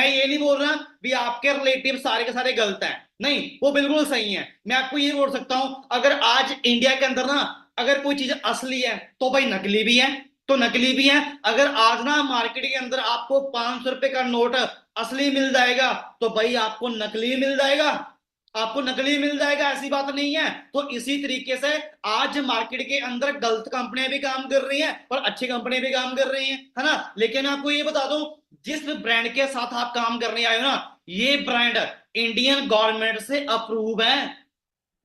ये नहीं बोल रहा भी आपके रिलेटिव सारे के सारे गलत हैं, नहीं, वो बिल्कुल सही है। मैं आपको ये बोल सकता हूं, अगर आज इंडिया के अंदर ना अगर कोई चीज असली है तो भाई नकली भी है, तो नकली भी है। अगर आज ना मार्केट के अंदर आपको 500 रुपए का नोट असली मिल जाएगा तो भाई आपको नकली मिल जाएगा, आपको नकली मिल जाएगा, ऐसी बात नहीं है। तो इसी तरीके से आज मार्केट के अंदर गलत कंपनियां भी काम कर रही हैं और अच्छी कंपनियां भी काम कर रही हैं, है ना। लेकिन आपको ये बता दूं, जिस ब्रांड के साथ आप काम करने आए हो ना, ये ब्रांड इंडियन गवर्नमेंट से अप्रूव है।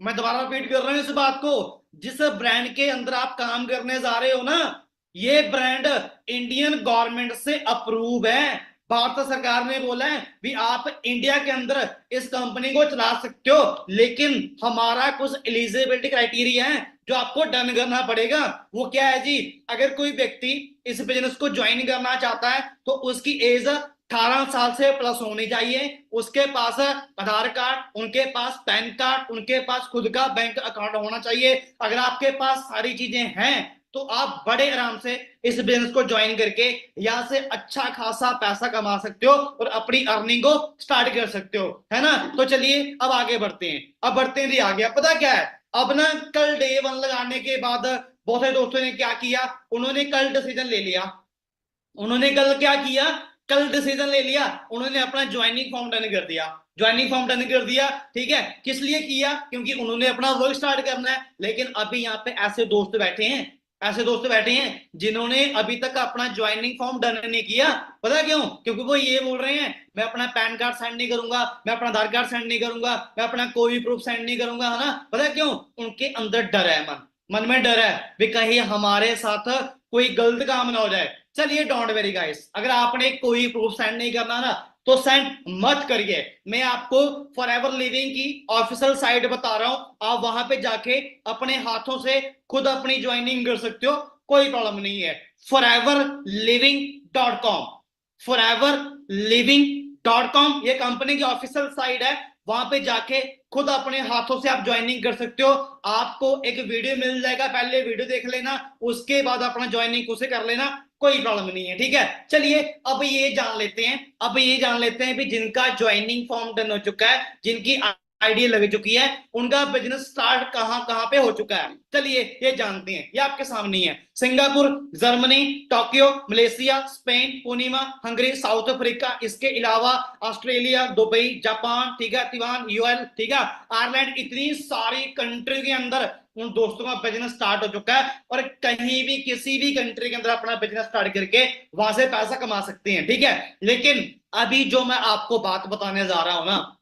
मैं दोबारा रिपीट कर रहा हूं इस बात को, जिस ब्रांड के अंदर आप काम करने जा रहे हो ना, ये ब्रांड इंडियन गवर्नमेंट से अप्रूव है। भारत सरकार ने बोला है भी आप इंडिया के अंदर इस कंपनी को चला सकते हो, लेकिन हमारा कुछ एलिजिबिलिटी क्राइटेरिया है जो आपको डन करना पड़ेगा। वो क्या है जी? अगर कोई व्यक्ति इस बिजनेस को ज्वाइन करना चाहता है तो उसकी एज 18 साल से प्लस होनी चाहिए, उसके पास आधार कार्ड, उनके पास पैन कार्ड, उनके पास खुद का बैंक अकाउंट होना चाहिए। अगर आपके पास सारी चीजें हैं तो आप बड़े आराम से इस बिजनेस को ज्वाइन करके यहां से अच्छा खासा पैसा कमा सकते हो और अपनी अर्निंग को स्टार्ट कर सकते हो, है ना। तो चलिए अब आगे बढ़ते हैं, अब बढ़ते हैं जी आगे। अब पता क्या है, अब ना कल डे 1 लगाने के बाद बहुत सारे दोस्तों ने क्या किया, उन्होंने कल डिसीजन ले लिया। उन्होंने कल क्या किया, कल डिसीजन ले लिया, उन्होंने अपना ज्वाइनिंग फॉर्म डन कर दिया, ज्वाइनिंग फॉर्म डन कर दिया। ठीक है, किस लिए किया? क्योंकि उन्होंने अपना वर्क स्टार्ट करना है। लेकिन अभी यहाँ पे ऐसे दोस्त बैठे हैं, ऐसे दोस्त बैठे हैं जिन्होंने अभी तक अपना ज्वाइनिंग फॉर्म डन नहीं किया। पता क्यों? क्योंकि वो ये बोल रहे हैं मैं अपना पैन कार्ड सेंड नहीं करूंगा, मैं अपना आधार कार्ड सेंड नहीं करूंगा, मैं अपना कोई प्रूफ सेंड नहीं करूंगा, है ना। पता क्यों? उनके अंदर डर है, मन मन में डर है भी कहीं हमारे साथ कोई गलत काम ना हो जाए। चलिए डोंट वेरी गाइस, अगर आपने कोई प्रूफ सेंड नहीं करना ना तो सेंड मत करिए। मैं आपको फॉरएवर लिविंग की ऑफिशियल साइट बता रहा हूं, आप वहां पे जाके अपने हाथों से खुद अपनी ज्वाइनिंग कर सकते हो, कोई प्रॉब्लम नहीं है। foreverliving.com, foreverliving.com ये कंपनी की ऑफिशियल साइट है, वहां पे जाके खुद अपने हाथों से आप ज्वाइनिंग कर सकते हो। आपको एक वीडियो मिल जाएगा, पहले वीडियो देख लेना, उसके बाद अपना ज्वाइनिंग उसे कर लेना, कोई प्रॉब्लम नहीं है। ठीक है, चलिए अब ये जान लेते हैं, अब ये जान लेते हैं भी जिनका ज्वाइनिंग फॉर्म डन हो चुका है, जिनकी आईडी लग चुकी है, उनका बिजनेस स्टार्ट कहां कहां पे हो चुका है, चलिए ये जानते हैं। ये आपके सामने है, Singapore, Germany, Tokyo, Malaysia, Spain, पुनीमा, हंगरी, साउथ अफ्रीका, इसके अलावा ऑस्ट्रेलिया, दुबई, जापान, ठीक है, तिवान, यूएल, ठीक है, आयरलैंड, इतनी सारी कंट्री के अंदर उन दोस्तों का बिजनेस स्टार्ट हो चुका है और कहीं भी किसी भी कंट्री के अंदर अपना बिजनेस स्टार्ट करके वहां से पैसा कमा सकते हैं। ठीक है, लेकिन अभी जो मैं आपको बात बताने जा रहा हूं ना,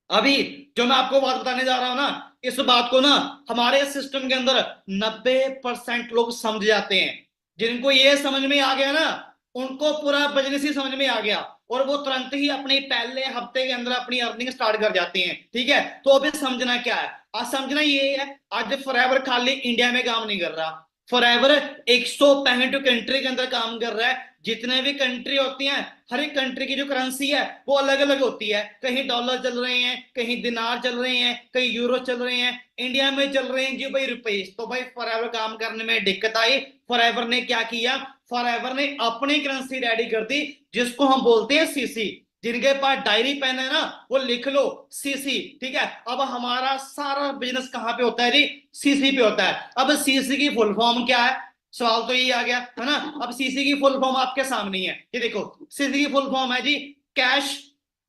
अभी जो मैं आपको बात बताने जा रहा हूं ना, इस बात को ना हमारे सिस्टम के अंदर 90% लोग समझ जाते हैं। जिनको ये समझ में आ गया ना, उनको पूरा बिजनेस ही समझ में आ गया और वो तुरंत ही अपने पहले हफ्ते के अंदर अपनी अर्निंग स्टार्ट कर जाते हैं। ठीक है, तो अभी समझना क्या है, आज समझना ये है, आज फॉरएवर खाली इंडिया में काम नहीं कर रहा, फॉरएवर 165 कंट्री के अंदर काम कर रहा है। जितने भी कंट्री होती हैं, हर एक कंट्री की जो करेंसी है वो अलग अलग होती है, कहीं डॉलर चल रहे हैं, कहीं दिनार चल रहे हैं, कहीं यूरो चल रहे हैं, इंडिया में चल रहे हैं जी भाई रुपीस। तो भाई फॉरएवर काम करने में दिक्कत आई, फॉरएवर ने क्या किया, फॉरएवर ने अपनी करेंसी रेडी कर दी जिसको हम बोलते हैं सीसी। जिनके पास डायरी पेन है ना वो लिख लो सीसी। ठीक है, अब हमारा सारा बिजनेस कहां पे होता है जी? सीसी पे होता है। अब सीसी की फुल फॉर्म क्या है? सवाल तो ये आ गया है ना। अब सीसी की फुल फॉर्म आपके सामने ही है, ये देखो, सीसी की फुल फॉर्म है जी कैश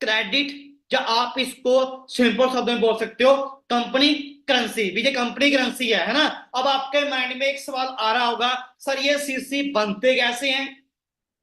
क्रेडिट, या आप इसको सिंपल शब्द में बोल सकते हो कंपनी करेंसी। ये कंपनी करेंसी है ना। अब आपके माइंड में एक सवाल आ रहा होगा, सर ये सीसी बनते कैसे हैं?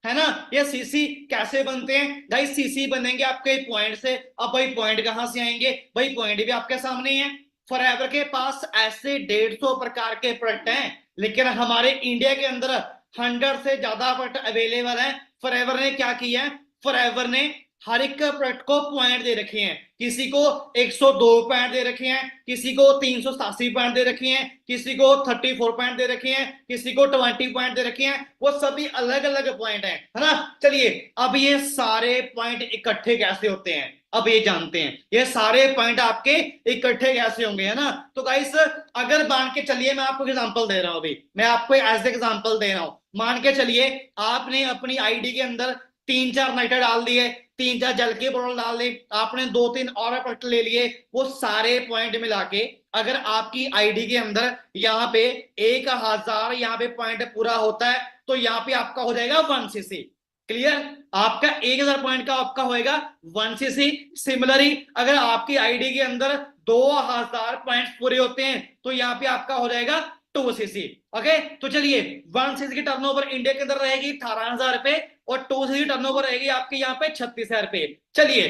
है ना। ये सीसी कैसे बनते हैं गाइस? सीसी बनेंगे आपके पॉइंट से। अब भाई पॉइंट कहां से आएंगे? भाई पॉइंट भी आपके सामने ही है। फॉरएवर के पास ऐसे 150 प्रकार के प्रोडक्ट हैं, लेकिन हमारे इंडिया के अंदर 100 से ज्यादा प्रोडक्ट अवेलेबल है। फॉरएवर ने क्या किया है? फॉरएवर ने हर एक प्रोडक्ट को पॉइंट दे रखे हैं। किसी को 102 पॉइंट दे रखे हैं, किसी को 387 पॉइंट दे रखे हैं, किसी को 34 पॉइंट दे रखे हैं, किसी को 20 पॉइंट दे रखे हैं। वो सभी अलग अलग पॉइंट है ना। चलिए अब ये सारे पॉइंट इकट्ठे कैसे होते हैं, अब ये जानते हैं। ये सारे पॉइंट आपके इकट्ठे कैसे होंगे, है ना। तो गाइस अगर मान के चलिए, मैं आपको एग्जांपल दे रहा हूं, अभी मैं आपको एज एग्जांपल दे रहा हूं। मान के चलिए आपने अपनी आईडी के अंदर 3-4 नाइटर डाल दिए, 3-4 जल के बोतल डाल दी, आपने 2-3 और प्रोडक्ट ले लिए। वो सारे पॉइंट मिला के अगर आपकी आईडी के अंदर यहाँ पे 1000 यहाँ पे पॉइंट पूरा होता है, तो यहाँ पे आपका हो जाएगा 1cc। क्लियर? आपका 1000 पॉइंट का आपका होएगा 1cc। सिमिलरली अगर आपकी आईडी के अंदर 2000 पॉइंट पूरे होते हैं, तो यहाँ पे आपका हो जाएगा 2cc। ओके, तो चलिए 1cc की टर्नओवर इंडिया के अंदर रहेगी 18,000 रुपए, और 2cc टर्नओवर रहेगी आपके यहाँ पे 36,000 रुपए। चलिए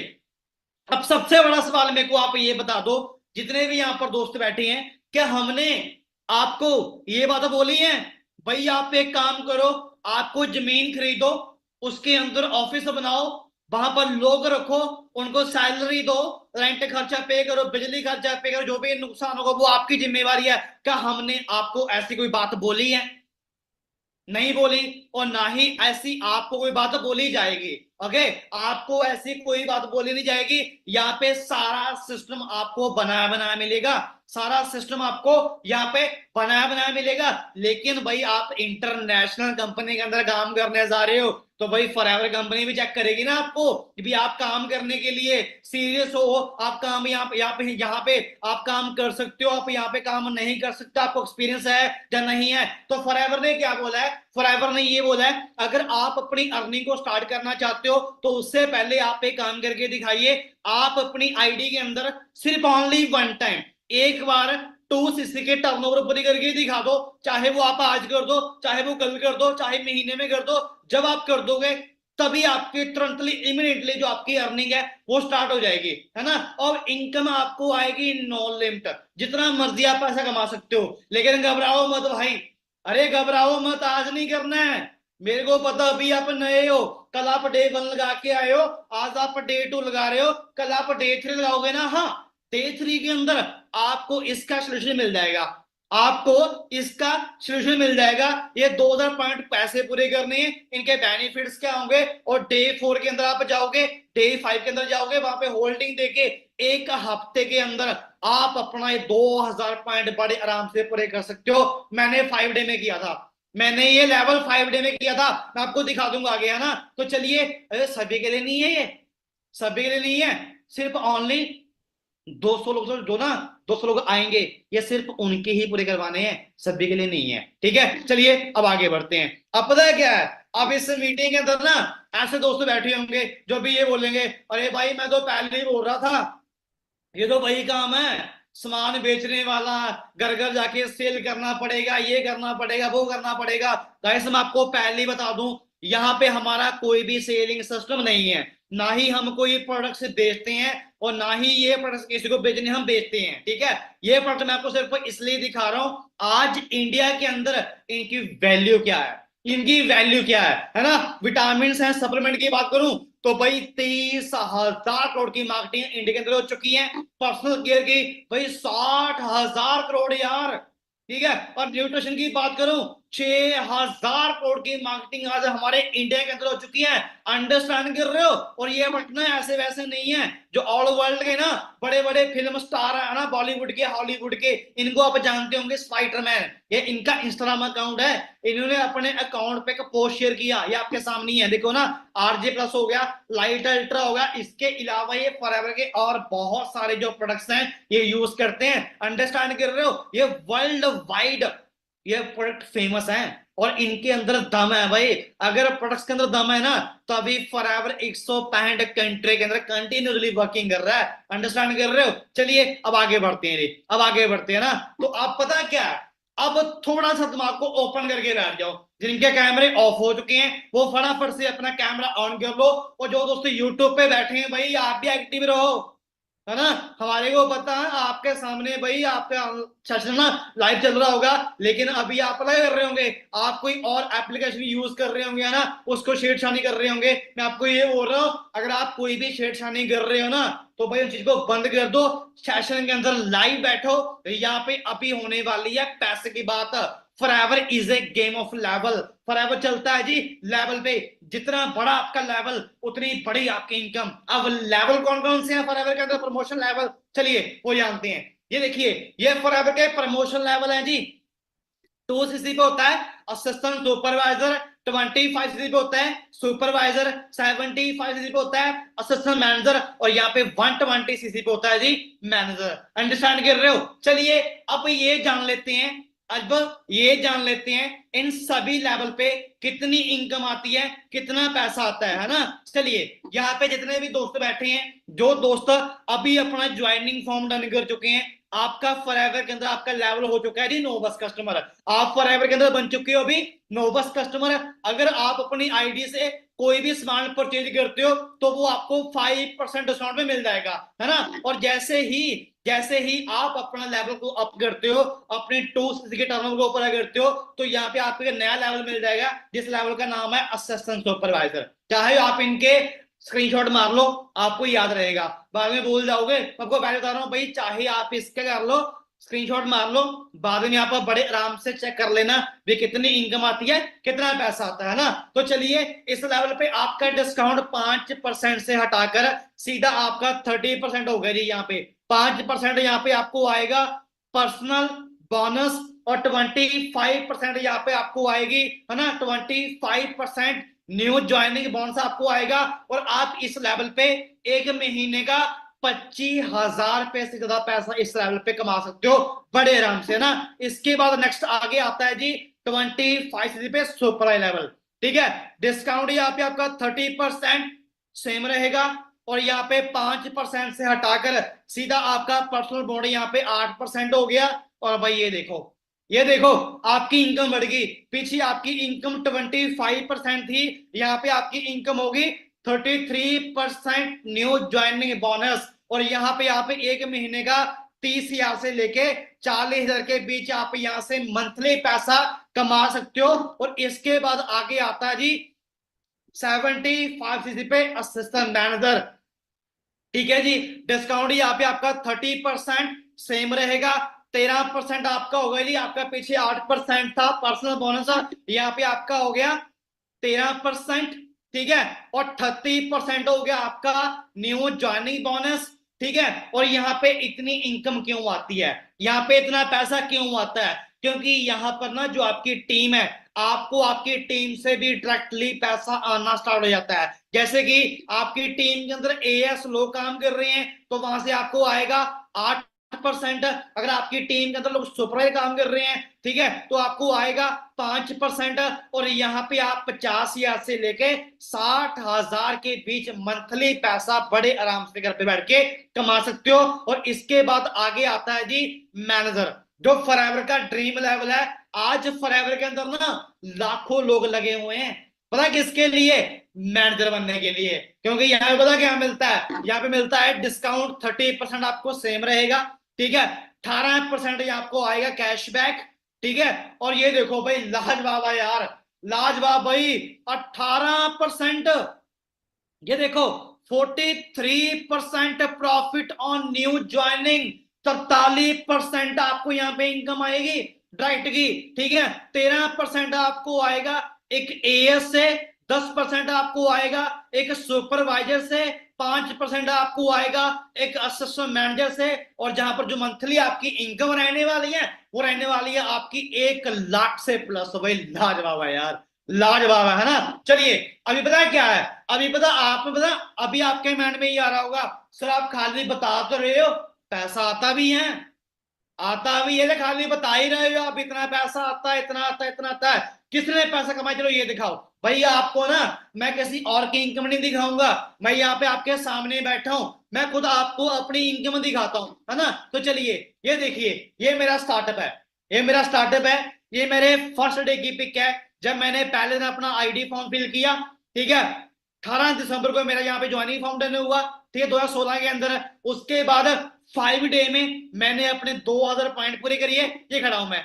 अब सबसे बड़ा सवाल मेरे को आप ये बता दो, जितने भी यहाँ पर दोस्त बैठे हैं, क्या हमने आपको ये बात बोली है भाई आप एक काम करो, आपको जमीन खरीदो, उसके अंदर ऑफिस बनाओ, वहां पर लोग रखो, उनको सैलरी दो, रेंट खर्चा पे करो, बिजली खर्चा पे करो, जो भी नुकसान होगा वो आपकी जिम्मेवारी है? क्या हमने आपको ऐसी कोई बात बोली है? नहीं बोली, और ना ही ऐसी आपको कोई बात बोली जाएगी। ओके, आपको ऐसी कोई बात बोली नहीं जाएगी। यहाँ पे सारा सिस्टम आपको बनाया बनाया मिलेगा, सारा सिस्टम आपको यहाँ पे बनाया बनाया मिलेगा। लेकिन भाई आप इंटरनेशनल कंपनी के अंदर काम करने जा रहे हो, तो भाई फॉरएवर कंपनी भी चेक करेगी ना आपको कि भी आप काम करने के लिए सीरियस हो, आप काम यहाँ पे आप काम कर सकते हो, आप यहाँ पे काम नहीं कर सकते, आपको एक्सपीरियंस है या नहीं है। तो फॉरएवर ने क्या बोला है? फॉरएवर ने ये बोला है अगर आप अपनी अर्निंग को स्टार्ट करना चाहते हो, तो उससे पहले आप एक काम करके दिखाइए। आप अपनी आईडी के अंदर सिर्फ ओनली वन टाइम, एक बार 2cc के टर्नओवर पूरी करके दिखा दो। चाहे वो आप आज कर दो, चाहे वो कल कर दो, चाहे महीने में कर दो। जब आप कर दोगे तभी आपके तुरंतली इमीडिएटली जो आपकी अर्निंग है वो स्टार्ट हो जाएगी, है ना। और इनकम आपको आएगी नो लिमिट, जितना मर्जी आप पैसा कमा सकते हो। लेकिन घबराओ मत भाई, अरे घबराओ मत, आज नहीं करना है। मेरे को पता अभी आप नए हो, कल आप डे 1 लगा के आए हो, आज आप डे 2 लगा रहे हो, कल आप डे 3 लगाओगे ना। हाँ, डे 3 के अंदर आपको इसका सोल्यूशन मिल जाएगा, आपको इसका सोल्यूशन मिल जाएगा। ये 2000 पॉइंट पैसे पूरे करने हैं, इनके बेनिफिट्स क्या होंगे। और डे 4 के अंदर आप जाओगे, डे 5 के अंदर जाओगे, वहां पे होल्डिंग देके एक हफ्ते के अंदर आप अपना ये 2000 पॉइंट बड़े आराम से पूरे कर सकते हो। मैंने 5 डे में किया था, मैंने ये लेवल 5 डे में किया था, मैं आपको दिखा दूंगा आगे, है ना। तो चलिए, अरे सभी के लिए नहीं है, ये सभी के लिए नहीं है, सिर्फ ओनली 200 लोग जो ना 200 लोग आएंगे, ये सिर्फ उनके ही पूरे करवाने हैं, सभी के लिए नहीं है। ठीक है, चलिए अब आगे बढ़ते हैं। अब पता है क्या है, अब इस मीटिंग के अंदर ना ऐसे दोस्त बैठे होंगे जो भी ये बोलेंगे, अरे भाई मैं तो पहले ही बोल रहा था, ये तो वही काम है, सामान बेचने वाला, घर घर जाके सेल करना पड़ेगा, ये करना पड़ेगा, वो करना पड़ेगा। गाइस मैं आपको पहले ही बता दूं, यहाँ पे हमारा कोई भी सेलिंग सिस्टम नहीं है, ना ही हम कोई प्रोडक्ट्स बेचते हैं, और ना ही ये प्रोडक्ट्स किसी को बेचने हम बेचते हैं। ठीक है, ये प्रोडक्ट मैं आपको सिर्फ इसलिए दिखा रहा हूं, आज इंडिया के अंदर इनकी वैल्यू क्या है, इनकी वैल्यू क्या है ना। विटामिन है, सप्लीमेंट की बात करूं तो भाई 30,000 करोड़ की मार्केटिंग इंडिया के अंदर हो चुकी है। पर्सनल केयर की भाई 60,000 करोड़ यार। ठीक है, और न्यूट्रिशन की बात करूं 6,000 करोड़ की मार्केटिंग आज हमारे इंडिया के अंदर हो चुकी है। अंडरस्टैंड कर रहे हो? और ये बटना ऐसे वैसे नहीं है, जो ऑल वर्ल्ड के ना बड़े बड़े फिल्म स्टार है ना, बॉलीवुड के, हॉलीवुड के, इनको आप जानते होंगे, स्पाइडरमैन, ये इनका इंस्टाग्राम अकाउंट है। इन्होंने अपने अकाउंट पे एक पोस्ट शेयर किया, ये आपके सामने है, देखो ना। आरजे प्लस हो गया, लाइट अल्ट्रा हो गया, इसके अलावा ये फॉरएवर के और बहुत सारे जो प्रोडक्ट्स हैं ये यूज करते हैं। अंडरस्टैंड कर रहे हो? ये वर्ल्ड वाइड ये प्रोडक्ट फेमस हैं, और इनके अंदर दम है भाई। अगर प्रोडक्ट्स के अंदर दम है ना, तो अभी फॉरएवर 165 कंट्री के अंदर कंटिन्यूसली वर्किंग कर रहा है। अंडरस्टैंड कर रहे हो? चलिए अब आगे बढ़ते हैं, अब आगे बढ़ते हैं ना। तो आप पता क्या है, अब थोड़ा सा दिमाग को ओपन करके बैठ जाओ। जिनके कैमरे ऑफ हो चुके हैं वो फटाफट से अपना कैमरा ऑन कर लो, और जो दोस्तों यूट्यूब पे बैठे हैं भाई आप भी एक्टिव रहो, है ना। हमारे को पता है आपके सामने भाई आपका सेशन ना लाइव चल रहा होगा, लेकिन अभी आप अप्लाई कर रहे होंगे, आप कोई और एप्लीकेशन यूज कर रहे होंगे, है ना, उसको छेड़छानी कर रहे होंगे। मैं आपको ये बोल रहा हूँ, अगर आप कोई भी छेड़छानी कर रहे हो ना, तो भाई उस चीज को बंद कर दो, सेशन के अंदर लाइव बैठो। यहाँ पे अभी होने वाली है पैसे की बात। Forever is a game of level, forever चलता है जी लेवल पे। जितना बड़ा आपका लेवल उतनी बड़ी आपकी इनकम। अब लेवल कौन कौन से हैं फॉरएवर के अंदर, प्रमोशन लेवल, चलिए वो जानते हैं। ये देखिए ये फॉरएवर के प्रमोशन लेवल है जी। 2 सीसी पे होता है असिस्टेंट सुपरवाइजर, 25 सीसी पे होता है सुपरवाइजर, 75 सीसी पे होता है असिस्टेंट मैनेजर, और यहाँ पे 120 सीसी पे होता है जी मैनेजर। अंडरस्टैंड कर रहे हो? चलिए अब ये जान लेते हैं, अब ये जान लेते हैं इन सभी लेवल पे कितनी इनकम आती है, कितना पैसा आता है ना। चलिए यहाँ पे जितने भी दोस्त बैठे हैं, जो दोस्त अभी अपना ज्वाइनिंग फॉर्म डन कर चुके हैं, आपका फॉरएवर के अंदर आपका लेवल हो चुका है जी नोबस कस्टमर। आप फॉरएवर के अंदर बन चुके हो अभी नोबस कस्टमर। अगर आप अपनी आईडी से कोई भी सामान परचेज करते हो तो वो आपको 5% डिस्काउंट में मिल जाएगा, है ना। और जैसे ही आप अपना लेवल को अप करते हो, अपने 2 सीसी के टर्नओवर को ऊपर करते हो, तो यहाँ पे आपको एक नया लेवल मिल जाएगा, जिस लेवल का नाम है असिस्टेंट सुपरवाइजर। चाहे आप इनके स्क्रीनशॉट मार लो, आपको याद रहेगा, बाद में भूल जाओगे। मैं आपको पहले बता रहा हूँ भाई, चाहे आप इसके कर लो स्क्रीनशॉट मार लो, बाद में आप बड़े आराम से चेक कर लेना भी कितनी इनकम आती है, कितना पैसा आता है ना। तो चलिए इस लेवल पे आपका डिस्काउंट 5% से हटाकर सीधा आपका 30% होगा जी। यहाँ पे 5% यहाँ पे आपको आएगा पर्सनल बोनस, और 25% यहाँ पे आपको आएगी, है ना, 25% न्यू ज्वाइनिंग बोनस आपको आएगा। और आप इस लेवल पे एक महीने का 25,000 रुपए से ज्यादा पैसा इस लेवल पे कमा सकते हो बड़े आराम से ना। इसके बाद नेक्स्ट आगे आता है जी 25 पे सुपर लेवल। ठीक है, डिस्काउंट यहाँ पे आपका 30% सेम रहेगा, और यहाँ पे 5% से हटाकर सीधा आपका पर्सनल बॉन्ड यहाँ पे 8% हो गया। और भाई ये देखो आपकी इनकम बढ़ गई। पीछे आपकी इनकम 25% थी, यहाँ पे आपकी इनकम होगी 33% न्यू ज्वाइनिंग बोनस। और यहाँ पे एक महीने का 30,000 से लेके 40,000 के बीच आप यहाँ से मंथली पैसा कमा सकते हो। और इसके बाद आगे आता है जी 75 सीसी पे असिस्टेंट मैनेजर। ठीक है जी, डिस्काउंट यहाँ पे आपका 30% सेम रहेगा, 13% आपका होगा जी। आपका पीछे 8% था पर्सनल बोनस, यहाँ पे आपका हो गया 13%। ठीक है, और 30% हो गया आपका न्यू ज्वाइनिंग बोनस। ठीक है, और यहाँ पे इतनी इनकम क्यों आती है, यहाँ पे इतना पैसा क्यों आता है? क्योंकि यहाँ पर ना जो आपकी टीम है, आपको आपकी टीम से भी डायरेक्टली पैसा आना स्टार्ट हो जाता है। जैसे कि आपकी टीम के अंदर एएस लोग काम कर रहे हैं तो वहां से आपको आएगा 8%। अगर आपकी टीम के अंदर लोग सुपरवाइजर काम कर रहे हैं, ठीक है, तो आपको आएगा 5%। और यहाँ पे आप 50,000 से लेके 60,000 के बीच मंथली पैसा बड़े आराम से घर पे बैठ के कमा सकते हो। और इसके बाद आगे आता है जी मैनेजर, जो फॉरएवर का ड्रीम लेवल है। आज फॉरएवर के अंदर ना लाखों लोग लगे हुए हैं, पता किसके लिए? मैनेजर बनने के लिए। क्योंकि यहाँ पे पता क्या मिलता है, यहाँ पे मिलता है डिस्काउंट 30% आपको सेम रहेगा। ठीक है, 18% आपको आएगा कैशबैक। ठीक है, और ये देखो भाई लाजवाब है यार, लाजवाब भाई, 18%। ये देखो 43% प्रॉफिट ऑन न्यू ज्वाइनिंग, 43% आपको यहाँ पे इनकम आएगी डायरेक्ट की। ठीक है, 13% आपको आएगा एक एएस से, 10% आपको आएगा एक सुपरवाइजर से, 5% आपको आएगा एक असिस्टेंट मैनेजर से। और जहां पर जो मंथली आपकी इनकम रहने वाली है वो रहने वाली है आपकी 1 लाख से प्लस। भाई लाजवाब है यार, लाजवाब है ना। चलिए अभी पता है क्या है, अभी पता आपको, पता अभी आपके माइंड में ये आ रहा होगा, सर आप खाली बता तो रहे हो पैसा आता भी है, आता भी है, खाली बता ही रहे हो आप इतना पैसा आता है, इतना आता है, इतना आता है। किसने पैसा कमाया, चलो ये दिखाओ भाई। आपको ना मैं किसी और की इनकम नहीं दिखाऊंगा, मैं यहाँ पे आपके सामने बैठा हूं, मैं खुद आपको अपनी इनकम दिखाता हूं, है ना। तो चलिए ये देखिए, ये मेरा स्टार्टअप है। ये मेरा स्टार्टअप है, ये मेरे फर्स्ट डे की पिक है जब मैंने पहले दिन अपना आईडी फॉर्म फिल किया। ठीक है, 18 दिसंबर को मेरा यहाँ पे ज्वाइनिंग फॉर्म डन हुआ। ठीक है, 2016 के अंदर। उसके बाद 5 डे में मैंने अपने 2000 पॉइंट पूरे करिए। ये खड़ा हूं मैं,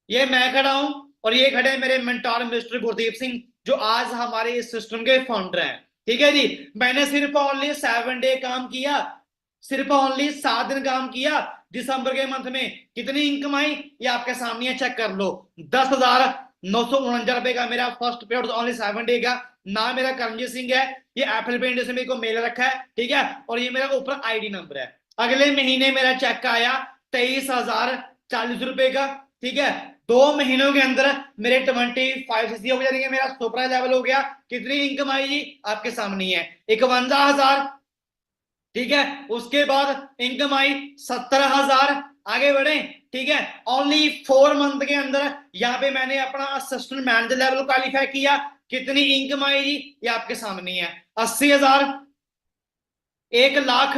ये मैं खड़ा हूं, और ये खड़े हैं मेरे मेंटर मिस्टर गुरदीप सिंह, जो आज हमारे इस सिस्टम के फाउंडर हैं। ठीक है जी, मैंने सिर्फ ओनली 7 डे काम किया, सिर्फ ओनली 7 दिन काम किया। दिसंबर के मंथ में कितनी इनकम आई ये आपके सामने चेक कर लो। 10,949 रुपए का मेरा फर्स्ट पेड ओनली 7 डे का। ना मेरा करमजीत सिंह है, ये एप्पल पे से मेरे को मेल रखा है। ठीक है, और ये मेरा ऊपर आईडी नंबर है। अगले महीने मेरा चेक आया 23,040 रुपए का। ठीक है, 2 महीनों के अंदर मेरे 25 हो जाएंगे, मेरा सुपर लेवल हो गया। कितनी इनकम आई जी आपके सामने है, 51,000। ठीक है, उसके बाद इनकम आई 17,000। आगे बढ़े। ठीक है, ओनली 4 मंथ के अंदर यहाँ पे मैंने अपना असिस्टेंट मैनेजर लेवल क्वालिफाई किया। कितनी इनकम आई जी ये आपके सामने है, 80,000, 1 लाख।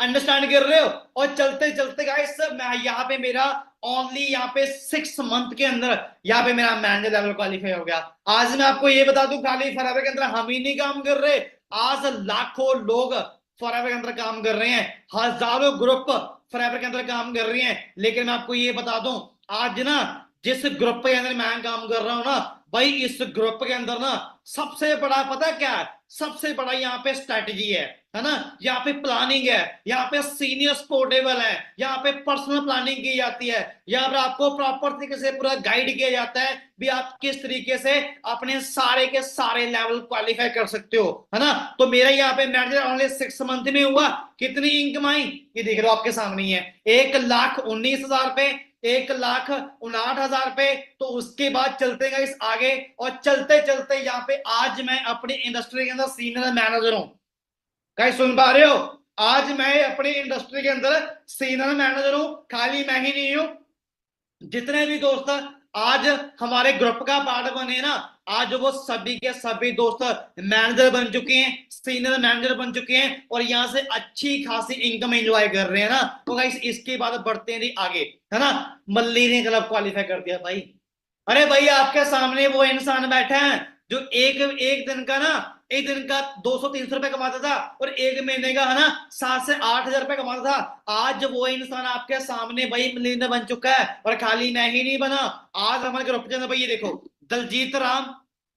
अंडरस्टैंड कर रहे हो। और चलते चलते गाइस मैं यहाँ पे मेरा ओनली यहाँ पे 6 मंथ के अंदर यहाँ पे मेरा मैनेजर लेवल क्वालिफाई हो गया। आज मैं आपको ये बता दूं, खाली फॉरएवर के अंदर हम ही नहीं काम कर रहे, आज लाखों लोग फॉरएवर के अंदर काम कर रहे हैं, हजारों ग्रुप फॉरएवर के अंदर काम कर रहे हैं। लेकिन मैं आपको ये बता दूं, आज ना जिस ग्रुप के अंदर मैं काम कर रहा हूं ना भाई, इस ग्रुप के अंदर ना सबसे बड़ा पता क्या है, सबसे बड़ा यहाँ पे स्ट्रेटजी है ना, यहाँ पे प्लानिंग है, यहाँ पे सीनियर पोर्टेबल है, यहाँ पे पर्सनल प्लानिंग की जाती है, यहाँ पे आपको प्रॉपर तरीके से पूरा गाइड किया जाता है भी आप किस तरीके से अपने सारे के सारे लेवल क्वालिफाई कर सकते हो, है ना। तो मेरा यहाँ पे मैनेजर ओनली 6 मंथ में हुआ। कितनी इनकम आई ये देख लो आपके सामने ही है, 1,19,000 रुपए, 1,59,000 रुपए। तो उसके बाद चलते गए इस आगे, और चलते चलते यहाँ पे आज मैं अपनी इंडस्ट्री के अंदर सीनियर मैनेजर हूं। कहीं सुन पा रहे हो, आज मैं अपनी इंडस्ट्री के अंदर सीनियर मैनेजर हूं। खाली मैं ही नहीं हूं, जितने भी दोस्त आज हमारे ग्रुप का पार्ट बने ना, आज वो सभी के सभी दोस्त मैनेजर बन चुके हैं, सीनियर मैनेजर बन चुके हैं, और यहां से अच्छी खासी इनकम एंजॉय कर रहे हैं ना। तो गाइस इसके बाद बढ़ते हैं आगे, है ना। मल्ली ने क्लब क्वालिफाई कर दिया भाई। अरे भाई आपके सामने वो इंसान बैठा है जो एक एक दिन का ना, एक दिन का 200-300 रुपए कमाता था, और एक महीने का है ना 7 से 8 हजार रुपए कमाता था। आज वो इंसान आपके सामने भाई मिलियनर बन चुका है। और खाली मैं ही नहीं बना, आज हमारे ग्रुप के अंदर भाई ये देखो, दलजीत राम,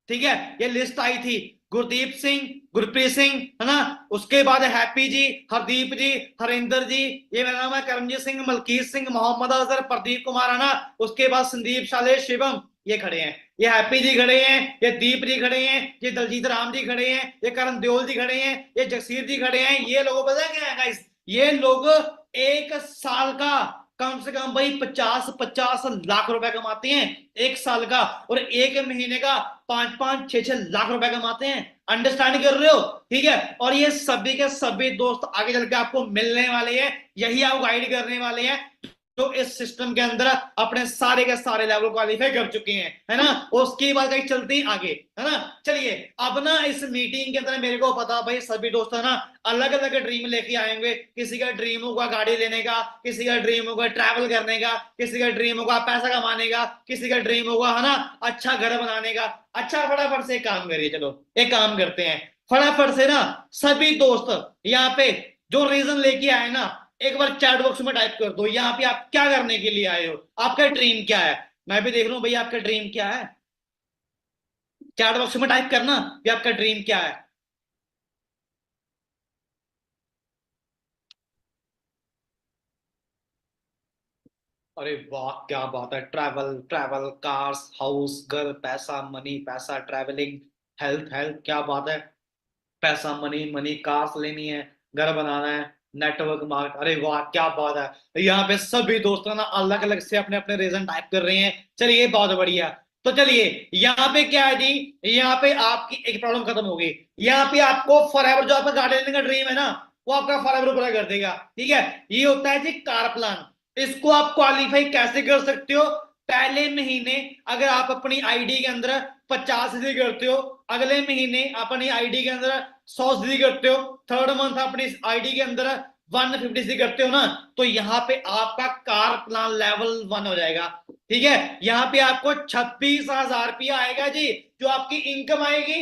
ठीक है, ये लिस्ट आई थी, गुरदीप सिंह, गुरप्रीत सिंह, है ना, उसके बाद हैप्पी जी, हरदीप जी, हरिंदर जी, ये मेरा नाम है करमजीत सिंह, मलकीत सिंह, मोहम्मद अजहर, प्रदीप कुमार, है ना। उसके बाद संदीप शाले, शिवम, ये खड़े हैं, ये हैप्पी जी खड़े हैं, ये दीप जी खड़े हैं, ये दलजीत राम जी खड़े हैं, ये करण देओल जी खड़े हैं, ये जगसीर जी खड़े हैं। ये लोगों पता क्या है गाइस, ये लोग 1 साल का कम से कम भाई 50-50 लाख रुपए कमाते हैं 1 साल का, और एक महीने का 5-5, 6-6 लाख रुपए कमाते हैं। अंडरस्टैंड कर रहे हो। ठीक है, और ये सभी के सभी दोस्त आगे चल के आपको मिलने वाले हैं, यही आपको गाइड करने वाले हैं, तो इस सिस्टम के अंदर अपने सारे के सारे लेवल क्वालिफाई कर चुके हैं, है ना। उसके बाद कहीं चलते ही आगे, है ना। चलिए अब ना इस मीटिंग के अंदर मेरे को पता भाई सभी दोस्त है ना अलग अलग ड्रीम लेके आएंगे। किसी का ड्रीम होगा गाड़ी लेने का, किसी का ड्रीम होगा ट्रैवल करने का, किसी का ड्रीम होगा पैसा कमाने का, किसी का ड्रीम होगा है ना अच्छा घर बनाने का। अच्छा फटाफट से एक काम करिए, चलो एक काम करते हैं, फटाफट से ना सभी दोस्त यहाँ पे जो रीजन लेके आए ना एक बार चैट बॉक्स में टाइप कर दो, यहाँ पे आप क्या करने के लिए आए हो, आपका ड्रीम क्या है। मैं भी देख रहा हूँ भैया आपका ड्रीम क्या है, चैट बॉक्स में टाइप करना कि आपका ड्रीम क्या है। अरे वाह क्या बात है, ट्रैवल ट्रैवल, कार्स, हाउस, घर, पैसा, मनी, पैसा, ट्रैवलिंग, हेल्थ हेल्थ, क्या बात है, पैसा, मनी मनी, कार्स लेनी है, घर बनाना है, नेटवर्क मार्क, अरे वाह क्या बात है। यहाँ पे सभी दोस्तों ना अलग अलग से अपने अपने रीजन टाइप कर रहे हैं। चलिए बहुत बढ़िया। तो चलिए यहाँ पे क्या है जी, यहाँ पे आपकी एक प्रॉब्लम खत्म हो गई। यहाँ पे आपको फॉरएवर जो आपका गाड़ी लेने का ड्रीम है ना वो आपका फॉरएवर पूरा कर देगा। ठीक है, ये होता है जी कार प्लान। इसको आप क्वालिफाई कैसे कर सकते हो, पहले महीने अगर आप अपनी आईडी के अंदर 50 करते हो, अगले महीने अपनी आईडी के अंदर 100 करते हो, थर्ड मंथ अपनी आईडी के अंदर 150 करते हो ना, तो यहाँ पे आपका कार प्लान लेवल 1 हो जाएगा। ठीक है, यहाँ पे आपको 26,000 रुपया आएगा जी, जो आपकी इनकम आएगी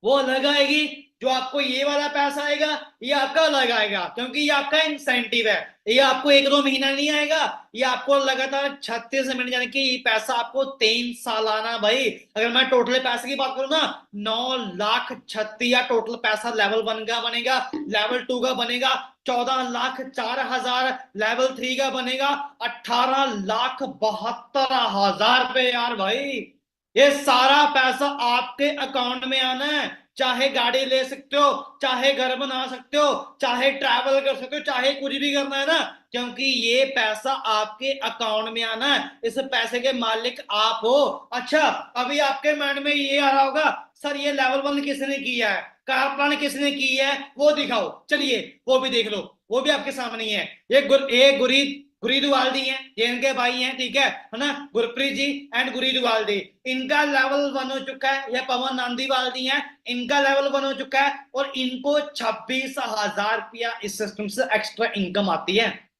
वो अलग आएगी। जो आपको ये वाला पैसा आएगा ये आपका अलग आएगा, क्योंकि ये आपका इंसेंटिव है। ये आपको 1-2 महीना नहीं आएगा, ये आपको लगातार 36 महीने, यानी कि ये पैसा आपको 3 सालाना। भाई अगर मैं टोटल पैसे की बात करूं ना, 9,36,000 या टोटल पैसा लेवल 1 का बनेगा, लेवल 2 का बनेगा 14,04,000, लेवल 3 का बनेगा 18,72,000 रुपए। यार भाई ये सारा पैसा आपके अकाउंट में आना है। चाहे गाड़ी ले सकते हो, चाहे घर बना सकते हो, चाहे ट्रैवल कर सकते हो, चाहे कुछ भी करना है ना, क्योंकि ये पैसा आपके अकाउंट में आना है। इस पैसे के मालिक आप हो। अच्छा, अभी आपके माइंड में ये आ रहा होगा, सर ये लेवल 1 किसने किया है, कार प्लान किसने की है, वो दिखाओ। चलिए वो भी देख लो, वो भी आपके सामने ही है। ये गुरी दुवालदी हैं, ये इनके भाई हैं, ठीक है ना, गुरप्रीत जी एंड गुरी दुवालदी। इनका लेवल 1 हो चुका है। ये पवन नांदीवाल हैं, इनका लेवल 1 हो चुका है, और इनको 26,000 रुपया इस सिस्टम से एक्स्ट्रा इनकम आती है।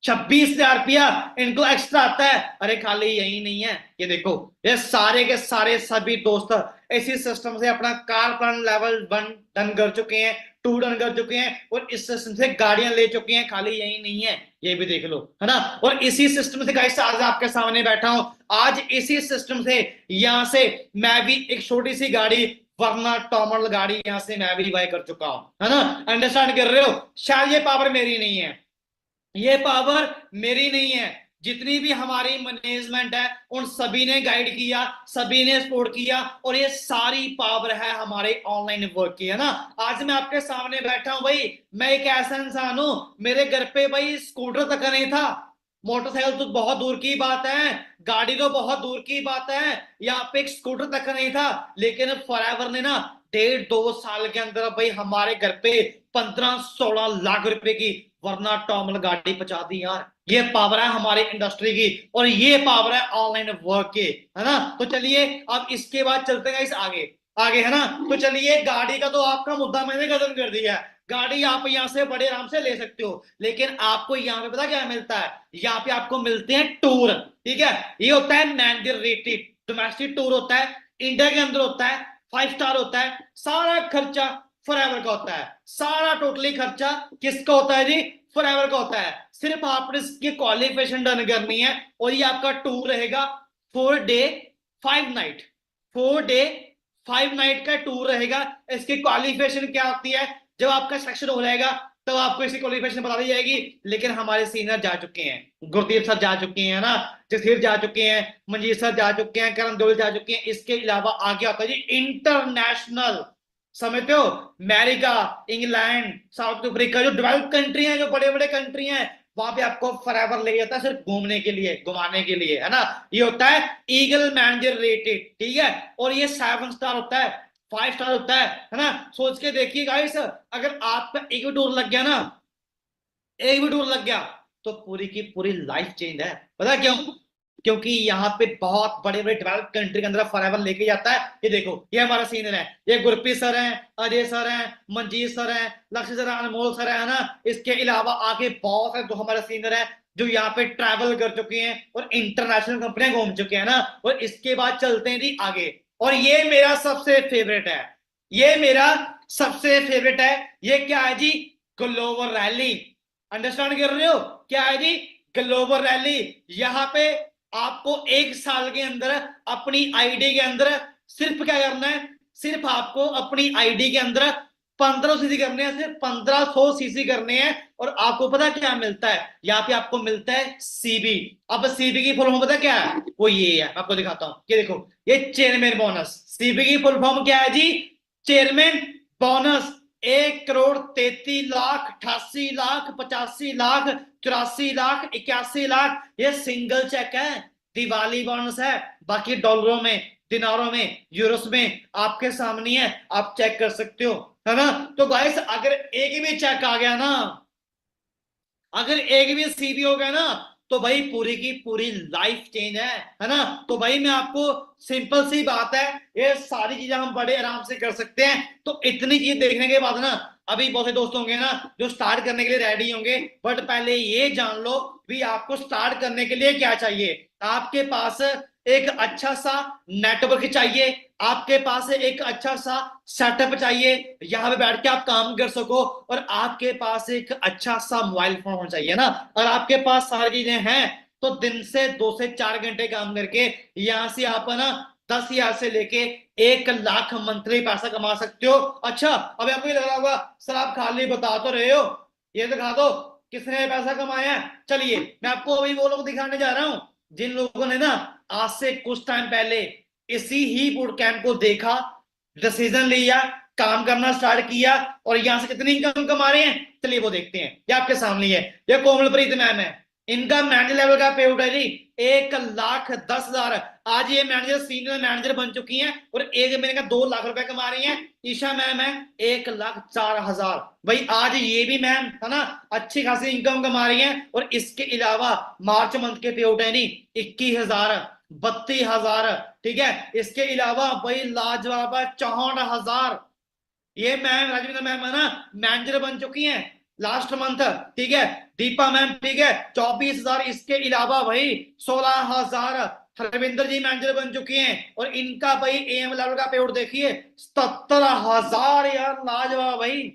26,000 रुपया इनको एक्स्ट्रा आता है। अरे खाली यही नहीं है, ये देखो, ये सारे के सारे सभी दोस्त इसी सिस्टम से अपना कार प्लान लेवल 1 डन कर चुके हैं, 2 डन कर चुके हैं, और इस सिस्टम से गाड़ियां ले चुके हैं। खाली यही नहीं है, ये भी देख लो, है ना। और इसी सिस्टम से गाइस आज आपके सामने बैठा हूं। आज इसी सिस्टम से यहां से मैं भी एक छोटी सी गाड़ी, वरना टॉमल गाड़ी, यहां से मैं भी बाय कर चुका हूं, है ना। अंडरस्टैंड कर रहे हो। शायद ये पावर मेरी नहीं है, ये पावर मेरी नहीं है, जितनी भी हमारी मैनेजमेंट है उन सभी ने गाइड किया, सभी ने सपोर्ट किया, और ये सारी पावर है हमारे ऑनलाइन वर्क की, है ना। आज मैं आपके सामने बैठा हूं भाई, मैं एक ऐसा इंसान हूं, मेरे घर पे भाई स्कूटर तक नहीं था, मोटरसाइकिल तो बहुत दूर की बात है, गाड़ी तो बहुत दूर की बात है, यहाँ पे एक स्कूटर तक नहीं था। लेकिन फॉरएवर ने ना 1.5-2 साल के अंदर भाई हमारे घर पे 15-16 लाख रुपए की वरना टॉमल गाड़ी पहुंचा दी। यार ये पावर है हमारी इंडस्ट्री की, और ये पावर है ऑनलाइन वर्क के, है ना। तो चलिए अब इसके बाद चलते हैं इस आगे आगे, है ना। तो चलिए, गाड़ी का तो आपका मुद्दा मैंने खत्म कर दिया है। गाड़ी आप यहाँ से बड़े आराम से ले सकते हो, लेकिन आपको यहाँ पे पता क्या मिलता है, यहाँ पे आपको मिलते हैं टूर। ठीक है, ये होता है मैंडेटरी डोमेस्टिक टूर होता है, इंडिया के अंदर होता है, 5 स्टार होता है, सारा खर्चा फॉरएवर का होता है। सारा टोटली खर्चा किसका होता है जी, फॉरएवर का होता है। सिर्फ आपने इसकी क्वालिफिकेशन डन करनी है, और ये आपका टूर रहेगा 4 डे 5 नाइट। 4 डे 5 नाइट का टूर रहेगा। इसकी क्वालिफिकेशन क्या होती है, जब आपका सिलेक्शन हो जाएगा तब आपको इसकी क्वालिफिकेशन बता दी जाएगी। लेकिन हमारे सीनियर जा चुके हैं, गुरदीप सर जा चुके हैं ना, जसवीर जा चुके हैं, मंजीत सर जा चुके हैं, करण देओल जा चुके हैं। इसके अलावा आगे आता है जी इंटरनेशनल, समझते हो, अमेरिका, इंग्लैंड, साउथ अफ्रीका, जो डेवलप कंट्री हैं, जो बड़े बड़े कंट्री हैं, वहां पे आपको फॉरएवर ले जाता है सिर्फ घूमने के लिए, घुमाने के लिए, है ना। ये होता है ईगल मैनेजर रेटेड, ठीक है, और ये 7 स्टार होता है, 5 स्टार होता है ना। सोच के देखिए गाइस, अगर आपका एक भी टूर लग गया ना, एक भी टूर लग गया, तो पूरी की पूरी लाइफ चेंज है। पता क्यों, क्योंकि यहाँ पे बहुत बड़े बड़े डेवलप कंट्री के अंदर फॉरएवर लेके जाता है। ये देखो, ये हमारा सीनियर है, ये गुरप्रीत सर हैं, अजय सर हैं, मंजीत सर हैं, लक्ष्य सर, अनमोल सर है ना। इसके अलावा आगे बहुत है जो हमारे सीनियर है, जो यहाँ पे ट्रैवल कर चुके हैं और इंटरनेशनल कंपनियां घूम चुके हैं ना। और इसके बाद चलते हैं जी आगे, और ये मेरा सबसे फेवरेट है, ये मेरा सबसे फेवरेट है। ये क्या है जी, ग्लोबल रैली। अंडरस्टैंड कर रहे हो, क्या है जी, ग्लोबल रैली। यहाँ पे आपको 1 साल के अंदर अपनी आईडी के अंदर सिर्फ क्या करना है, सिर्फ आपको अपनी आईडी के अंदर 1500 सीसी करने हैं, सिर्फ 1500 सीसी करने हैं। और आपको पता क्या मिलता है, यहाँ पे आपको मिलता है सीबी। अब सीबी की फुल फॉर्म पता क्या है, वो ये है, आपको दिखाता हूं। ये देखो, ये चेयरमैन बोनस। सीबी की फुल फॉर्म क्या है जी, चेयरमैन बोनस। 1,33,00,000, 88,00,000, 85,00,000, 84,00,000, 81,00,000, ये सिंगल चेक है, दिवाली बोनस है। बाकी डॉलरों में, दिनारों में, यूरोस में आपके सामने है, आप चेक कर सकते हो, है ना। तो गाइस अगर एक भी चेक आ गया ना, अगर एक भी सीबी हो गया ना, तो भाई पूरी की पूरी लाइफ चेंज है ना। तो भाई मैं आपको सिंपल सी बात है, ये सारी चीजें हम बड़े आराम से कर सकते हैं। तो इतनी चीज देखने के बाद ना अभी बहुत से दोस्त होंगे ना जो स्टार्ट करने के लिए रेडी होंगे, बट पहले ये जान लो भी आपको स्टार्ट करने के लिए क्या चाहिए। आपके पास एक अच्छा सा नेटवर्क चाहिए, आपके पास एक अच्छा सा सेटअप चाहिए, यहाँ पे बैठ के आप काम कर सको, और आपके पास एक अच्छा सा मोबाइल फोन होना चाहिए ना। और आपके पास सारी चीजें हैं तो दिन से 2 से 4 घंटे काम करके यहां से आप ना 10,000 से लेके 1 लाख मंथली पैसा कमा सकते हो। अच्छा, अभी आपको ये लग रहा होगा सर आप खाली बता तो रहे हो, ये दिखा दो किसने पैसा कमाया है। चलिए मैं आपको अभी वो लोग दिखाने जा रहा हूं जिन लोगों ने ना आज से कुछ टाइम पहले इसी ही बूट कैंप को देखा, डिसीजन लिया, काम करना स्टार्ट किया, और यहां से कितनी इनकम कमा रहे हैं चलिए वो देखते हैं। ये आपके सामने है, ये कोमलप्रीत मैम है, इनका मैनेजर लेवल का पे आउट है जी 1,10,000। आज ये मैनेजर सीनियर मैनेजर बन चुकी हैं और एक महीने का 2 लाख रुपए कमा रही हैं। ईशा मैम है 1,04,000। भाई आज ये भी मैम है ना अच्छी खासी इनकम कमा रही हैं। और इसके अलावा मार्च मंथ के पे आउट है नहीं 21,000, 32,000, ठीक है। इसके अलावा भाई लाजवाब 64,000। ये मैम राजविंदर मैम है ना मैनेजर बन चुकी हैं लास्ट मंथ, ठीक है। दीपा मैम ठीक है 24,000। इसके अलावा भाई 16,000 हरविंदर जी मैनेजर बन चुके हैं और इनका भाई एम लेवल का पेआउट देखिए 77,000। यार लाजवाब भाई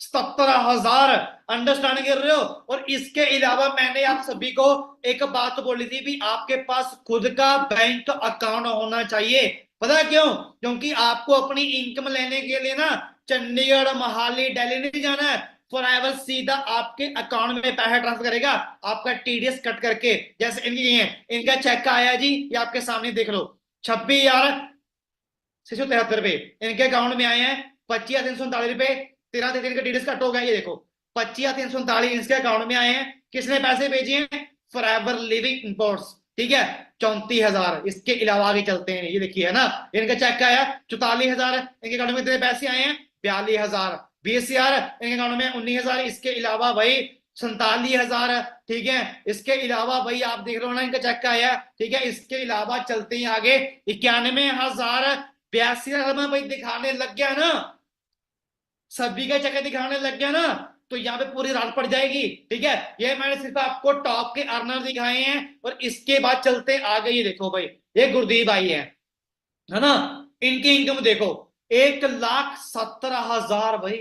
77,000, अंडरस्टैंड कर रहे हो। और इसके अलावा मैंने आप सभी को एक बात बोली थी भी आपके पास खुद का बैंक अकाउंट होना चाहिए। पता है क्यों? क्योंकि आपको अपनी इनकम लेने के लिए ना चंडीगढ़, मोहाली, दिल्ली नहीं जाना है। फॉरएवर सीधा आपके अकाउंट में पैसा ट्रांसफर करेगा, आपका टीडीएस कट करके। जैसे इनकी है, इनका चेक आया जी, ये आपके सामने देख लो 26,673 रुपए इनके अकाउंट में आए हैं। 25,339 रुपए 13 दिन का टीडीएस कट हो गया। ये देखो 25,339 इसके अकाउंट में आए हैं। किसने पैसे भेजे हैं? फॉरएवर लिविंग इंपोर्ट्स, ठीक है 34,000। इसके अलावा आगे चलते हैं, ये देखिए है ना इनका चेक आया 44,000। इनके अकाउंट में कितने पैसे आए हैं? 42,000। 20,000 इनके अकाउंट में 19,000। इसके अलावा भाई 47,000, ठीक है। इसके अलावा भाई आप देख रहे हो ना इनका चेक आया, ठीक है। इसके अलावा चलते हैं आगे 91,000, 82,000 में भाई दिखाने लग गया ना, सभी का चक्कर दिखाने लग गया ना, तो यहाँ पे पूरी रात पड़ जाएगी, ठीक है। ये मैंने सिर्फ आपको टॉप के अर्नर दिखाए हैं। और इसके बाद चलते आगे, ये देखो भाई ये गुरदीप भाई है ना, इनकी इनकम देखो 1,17,000 भाई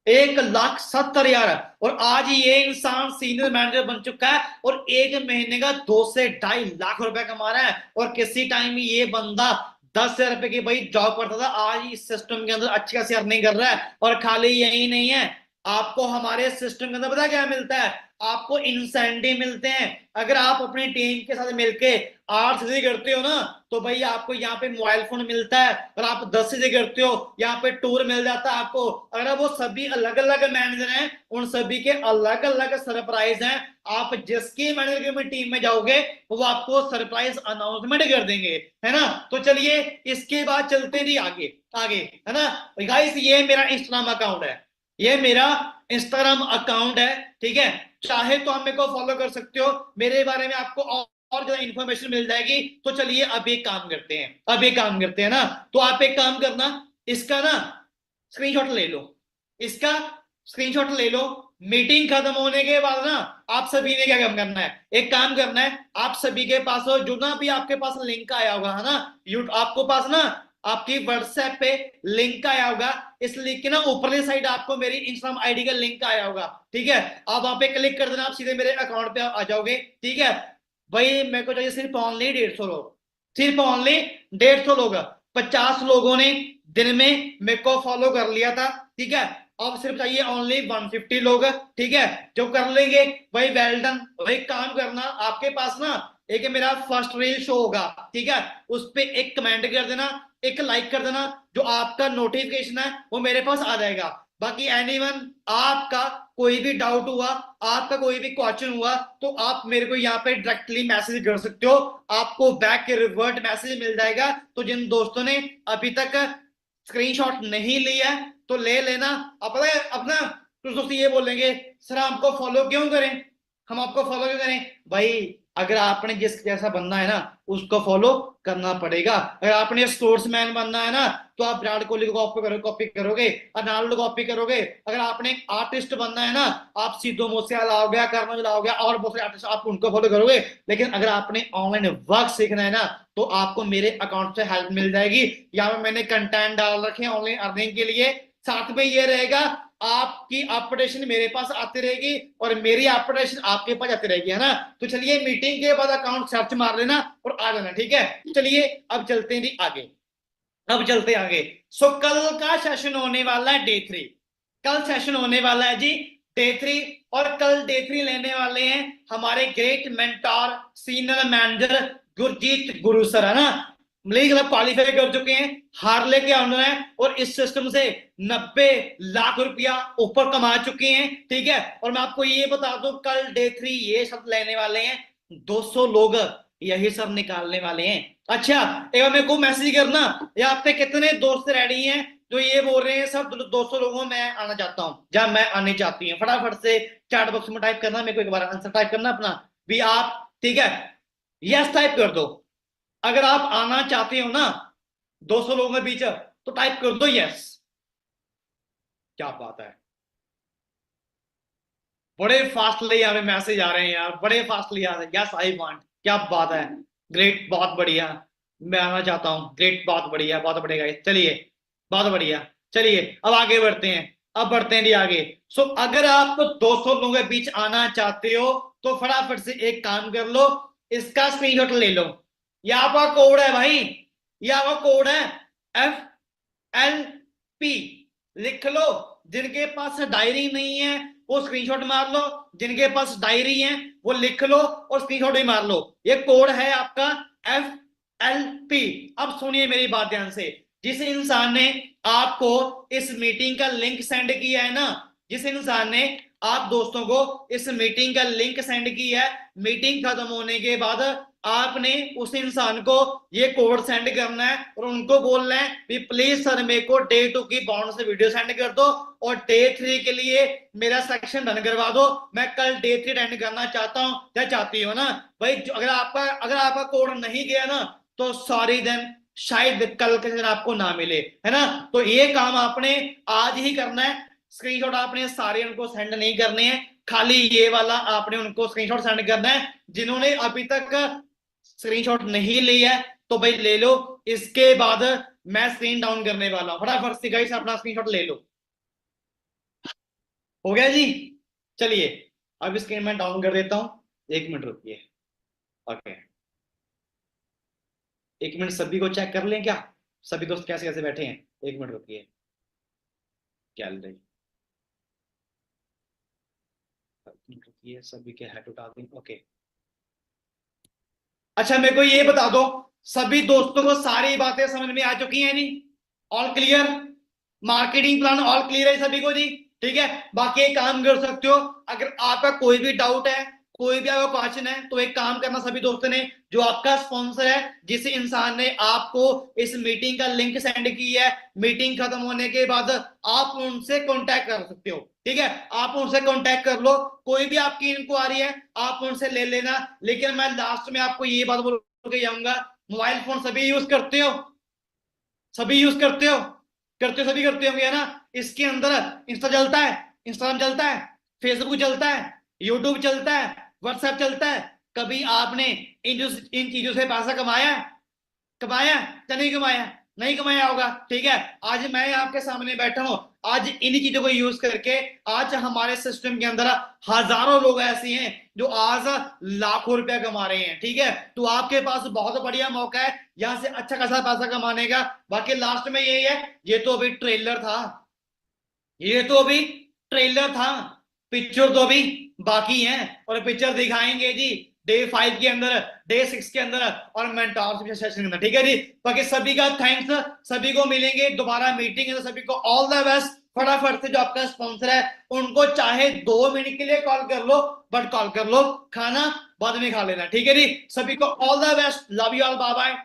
1,70,000। और आज ये इंसान सीनियर मैनेजर बन चुका है और एक महीने का 2 से 2.5 लाख रुपए कमा रहा है। और किसी टाइम ये बंदा 10,000 रुपए की भाई जॉब करता था, आज इस सिस्टम के अंदर अच्छी खासी अर्निंग कर रहा है। और खाली यही नहीं है, आपको हमारे सिस्टम के अंदर पता क्या मिलता है? आपको इंसेंटिव मिलते हैं। अगर आप अपनी टीम के साथ मिलके 8 चीजें करते हो ना, तो भाई आपको यहाँ पे मोबाइल फोन मिलता है। और आप 10 चीजें करते हो, यहाँ पे टूर मिल जाता है आपको। अगर वो सभी अलग अलग मैनेजर हैं, उन सभी के अलग अलग सरप्राइज हैं। आप जिसकी मैनेजर की टीम में जाओगे वो आपको सरप्राइज अनाउंसमेंट कर देंगे, है ना। तो चलिए इसके बाद चलते नहीं आगे आगे, है ना। गाइस ये मेरा इंस्टाग्राम अकाउंट है, ये मेरा इंस्टाग्राम अकाउंट है, ठीक है। चाहे तो आप मेरे को फॉलो कर सकते हो, मेरे बारे में आपको और ज्यादा इंफॉर्मेशन मिल जाएगी। तो चलिए अब एक काम करते हैं, अब एक काम करते हैं ना। तो आप एक काम करना, इसका ना स्क्रीनशॉट ले लो, इसका स्क्रीनशॉट ले लो। मीटिंग खत्म होने के बाद ना आप सभी ने क्या काम करना है, एक काम करना है, आप सभी के पास जो ना भी आपके पास लिंक आया होगा है ना, आपको पास ना आपकी व्हाट्सएप पे लिंक आया होगा। इस लिंक के ना ऊपरली साइड आपको मेरी इंस्टाग्राम आईडी का लिंक आया होगा, ठीक है। आप वहां पे क्लिक कर देना, आप सीधे मेरे अकाउंट पे आ जाओगे, ठीक है। भाई मेरे को चाहिए सिर्फ ऑनली 150 लोग, सिर्फ ऑनली 150 लोग। 50 लोगों ने दिन में मेरे को फॉलो कर लिया था, ठीक है। अब सिर्फ चाहिए ओनली 150 लोग, ठीक है। जो कर लेंगे भाई वेल डन। भाई काम करना, आपके पास ना एक मेरा फर्स्ट रील शो होगा, ठीक है। उस पे एक कमेंट कर देना, एक लाइक कर देना, जो आपका नोटिफिकेशन है वो मेरे पास आ जाएगा। बाकी एनीवन आपका कोई भी डाउट हुआ, आपका कोई भी क्वेश्चन हुआ, तो आप मेरे को यहाँ पे डायरेक्टली मैसेज कर सकते हो, आपको बैक के रिवर्ट मैसेज मिल जाएगा। तो जिन दोस्तों ने अभी तक स्क्रीनशॉट नहीं लिया तो ले लेना। अब पता है अपना कुछ दोस्त ये बोलेंगे सर आपको फॉलो क्यों करें, हम आपको फॉलो क्यों करें? भाई अगर आपने जिस जैसा बनना है ना उसको फॉलो करना पड़ेगा। अगर आपने स्पोर्ट्समैन बनना है ना तो आप विराट कोहली को कॉपी करोगे, रोनाल्डो को कॉपी करोगे। अगर आपने आर्टिस्ट बनना है ना आप सिद्धू मूसेवाला हो गया, करण औजला हो गया और बहुत सारे आर्टिस्ट, आप उनको फॉलो करोगे। लेकिन अगर आपने ऑनलाइन वर्क सीखना है ना तो आपको मेरे अकाउंट से हेल्प मिल जाएगी। यहाँ पे मैंने कंटेंट डाल रखे हैं ऑनलाइन अर्निंग के लिए। साथ में ये रहेगा आपकी अपडेशन मेरे पास आती रहेगी और मेरी अपडेशन आपके पास आती रहेगी, है ना। तो चलिए मीटिंग के बाद अकाउंट सर्च मार लेना और आ जाना, ठीक है। चलिए अब चलते हैं जी आगे, अब चलते हैं आगे। सो कल का सेशन होने वाला है डे 3, कल सेशन होने वाला है जी डे 3। और कल डे 3 लेने वाले हैं हमारे great mentor senior manager Gurjeet गुरु सर, है ना। लीग क्लब क्वालिफाई कर चुके हैं, हार्ले के ऑनर हैं और इस सिस्टम से 90 लाख रुपया ऊपर कमा चुके हैं, ठीक है। और मैं आपको ये बता दूं कल डे 3 ये शब्द लेने वाले हैं 200 लोग यही सब निकालने वाले हैं। अच्छा एक बार मेरे को मैसेज करना या आपके कितने दोस्त रेडी हैं जो ये बोल रहे हैं सब 200 लोगों में मैं आना चाहता हूं या मैं आनी चाहती हूँ। फटाफट से चैट बॉक्स में टाइप करना, मेरे को एक बार आंसर टाइप करना अपना भी आप, ठीक है। यस टाइप कर दो अगर आप आना चाहते हो ना 200 लोगों के बीच, तो टाइप कर दो यस। क्या बात है, बड़े फास्टली यहाँ पे मैसेज आ रहे हैं यार, बड़े फास्टली आ रहे हैं। यस आई वांट, क्या बात है, ग्रेट, बहुत बढ़िया, मैं आना चाहता हूँ, ग्रेट, बहुत बढ़िया, बहुत बढ़िया गाइस। चलिए बहुत बढ़िया, चलिए अब आगे बढ़ते हैं, अब बढ़ते हैं जी आगे। सो अगर आप 200 लोगों के बीच आना चाहते हो तो फटाफट से एक काम कर लो, इसका स्क्रीनशॉट ले लो। ये आपका कोड है भाई, ये आपका कोड है FLP, लिख लो। जिनके पास डायरी नहीं है वो स्क्रीनशॉट मार लो, जिनके पास डायरी है वो लिख लो और स्क्रीनशॉट भी मार लो। ये कोड है आपका FLP। अब सुनिए मेरी बात ध्यान से, जिस इंसान ने आपको इस मीटिंग का लिंक सेंड किया है ना, जिस इंसान ने आप दोस्तों को इस मीटिंग का लिंक सेंड किया है, मीटिंग खत्म होने के बाद आपने उस इंसान को ये कोड सेंड करना है और उनको बोलना है कि प्लीज सर मेरे को डे 2 की बाउंड से वीडियो सेंड कर दो और डे 3 के लिए मेरा सेक्शन रन करवा दो। मैं कल डे 3 अटेंड करना चाहता हूं या चाहती हो ना भाई। अगर आपका कोड नहीं गया ना तो सॉरी देन, शायद कल के दिन आपको ना मिले, है ना। तो ये काम आपने आज ही करना है। स्क्रीनशॉट आपने सारे उनको सेंड नहीं करने हैं, खाली ये वाला आपने उनको स्क्रीनशॉट सेंड करना है। जिन्होंने अभी तक स्क्रीनशॉट नहीं लिया है तो भाई ले लो, इसके बाद मैं स्क्रीन डाउन करने वाला हूं। फटाफट से गाइस अपना स्क्रीनशॉट ले लो। हो गया जी, चलिए अब स्क्रीन मैं डाउन कर देता हूं, 1 मिनट रुकिए। ओके 1 मिनट, सभी को चेक कर लें क्या, सभी दोस्त कैसे कैसे बैठे हैं। 1 मिनट रुकिए, गैलरी रुकिए, सभी के हेड उठा दें। ओके अच्छा मेरे को ये बता दो सभी दोस्तों को सारी बातें समझ में आ चुकी हैं नहीं, all clear, marketing plan all clear है सभी को जी, ठीक है। बाकी एक काम कर सकते हो, अगर आपका कोई भी डाउट है, कोई भी आपका क्वेश्चन है तो एक काम करना सभी दोस्तों ने, जो आपका स्पॉन्सर है, जिस इंसान ने आपको इस मीटिंग का लिंक सेंड किया है, मीटिंग खत्म होने के बाद आप उनसे कांटेक्ट कर सकते हो, ठीक है। आप उनसे कांटेक्ट कर लो, कोई भी आपकी इंक्वायरी है आप उनसे ले लेना। लेकिन मैं लास्ट में आपको ये बात बोल के जाऊंगा, मोबाइल फोन सभी यूज करते हो, सभी यूज करते हो, करते हो, सभी करते होंगे, है ना। इसके अंदर इंस्टा चलता है, इंस्टाग्राम चलता है, फेसबुक चलता है, यूट्यूब चलता है, व्हाट्सएप चलता है। कभी आपने इन चीजों से पैसा कमाया, कमाया या नहीं कमाया, नहीं कमाया होगा, ठीक है। आज मैं आपके सामने बैठा हूं, आज इन चीजों को यूज करके आज हमारे सिस्टम के अंदर हजारों लोग ऐसे हैं जो आज लाखों रुपया कमा रहे हैं, ठीक है। तो आपके पास बहुत बढ़िया मौका है यहां से अच्छा खासा पैसा कमाने का। बाकी लास्ट में यही है, ये तो अभी ट्रेलर था, ये तो अभी ट्रेलर था, पिक्चर तो अभी बाकी है और पिक्चर दिखाएंगे जी डे 5 के अंदर, डे 6 के अंदर और मेंटोरशिप सेशन के अंदर, ठीक है जी। बाकी सभी का थैंक्स, सभी को मिलेंगे दोबारा मीटिंग है, सभी को ऑल द बेस्ट। फटाफट से जो आपका स्पॉन्सर है उनको चाहे 2 मिनट के लिए कॉल कर लो, बट कॉल कर लो, खाना बाद में खा लेना, ठीक है जी। सभी को all the best, love you all, bye bye.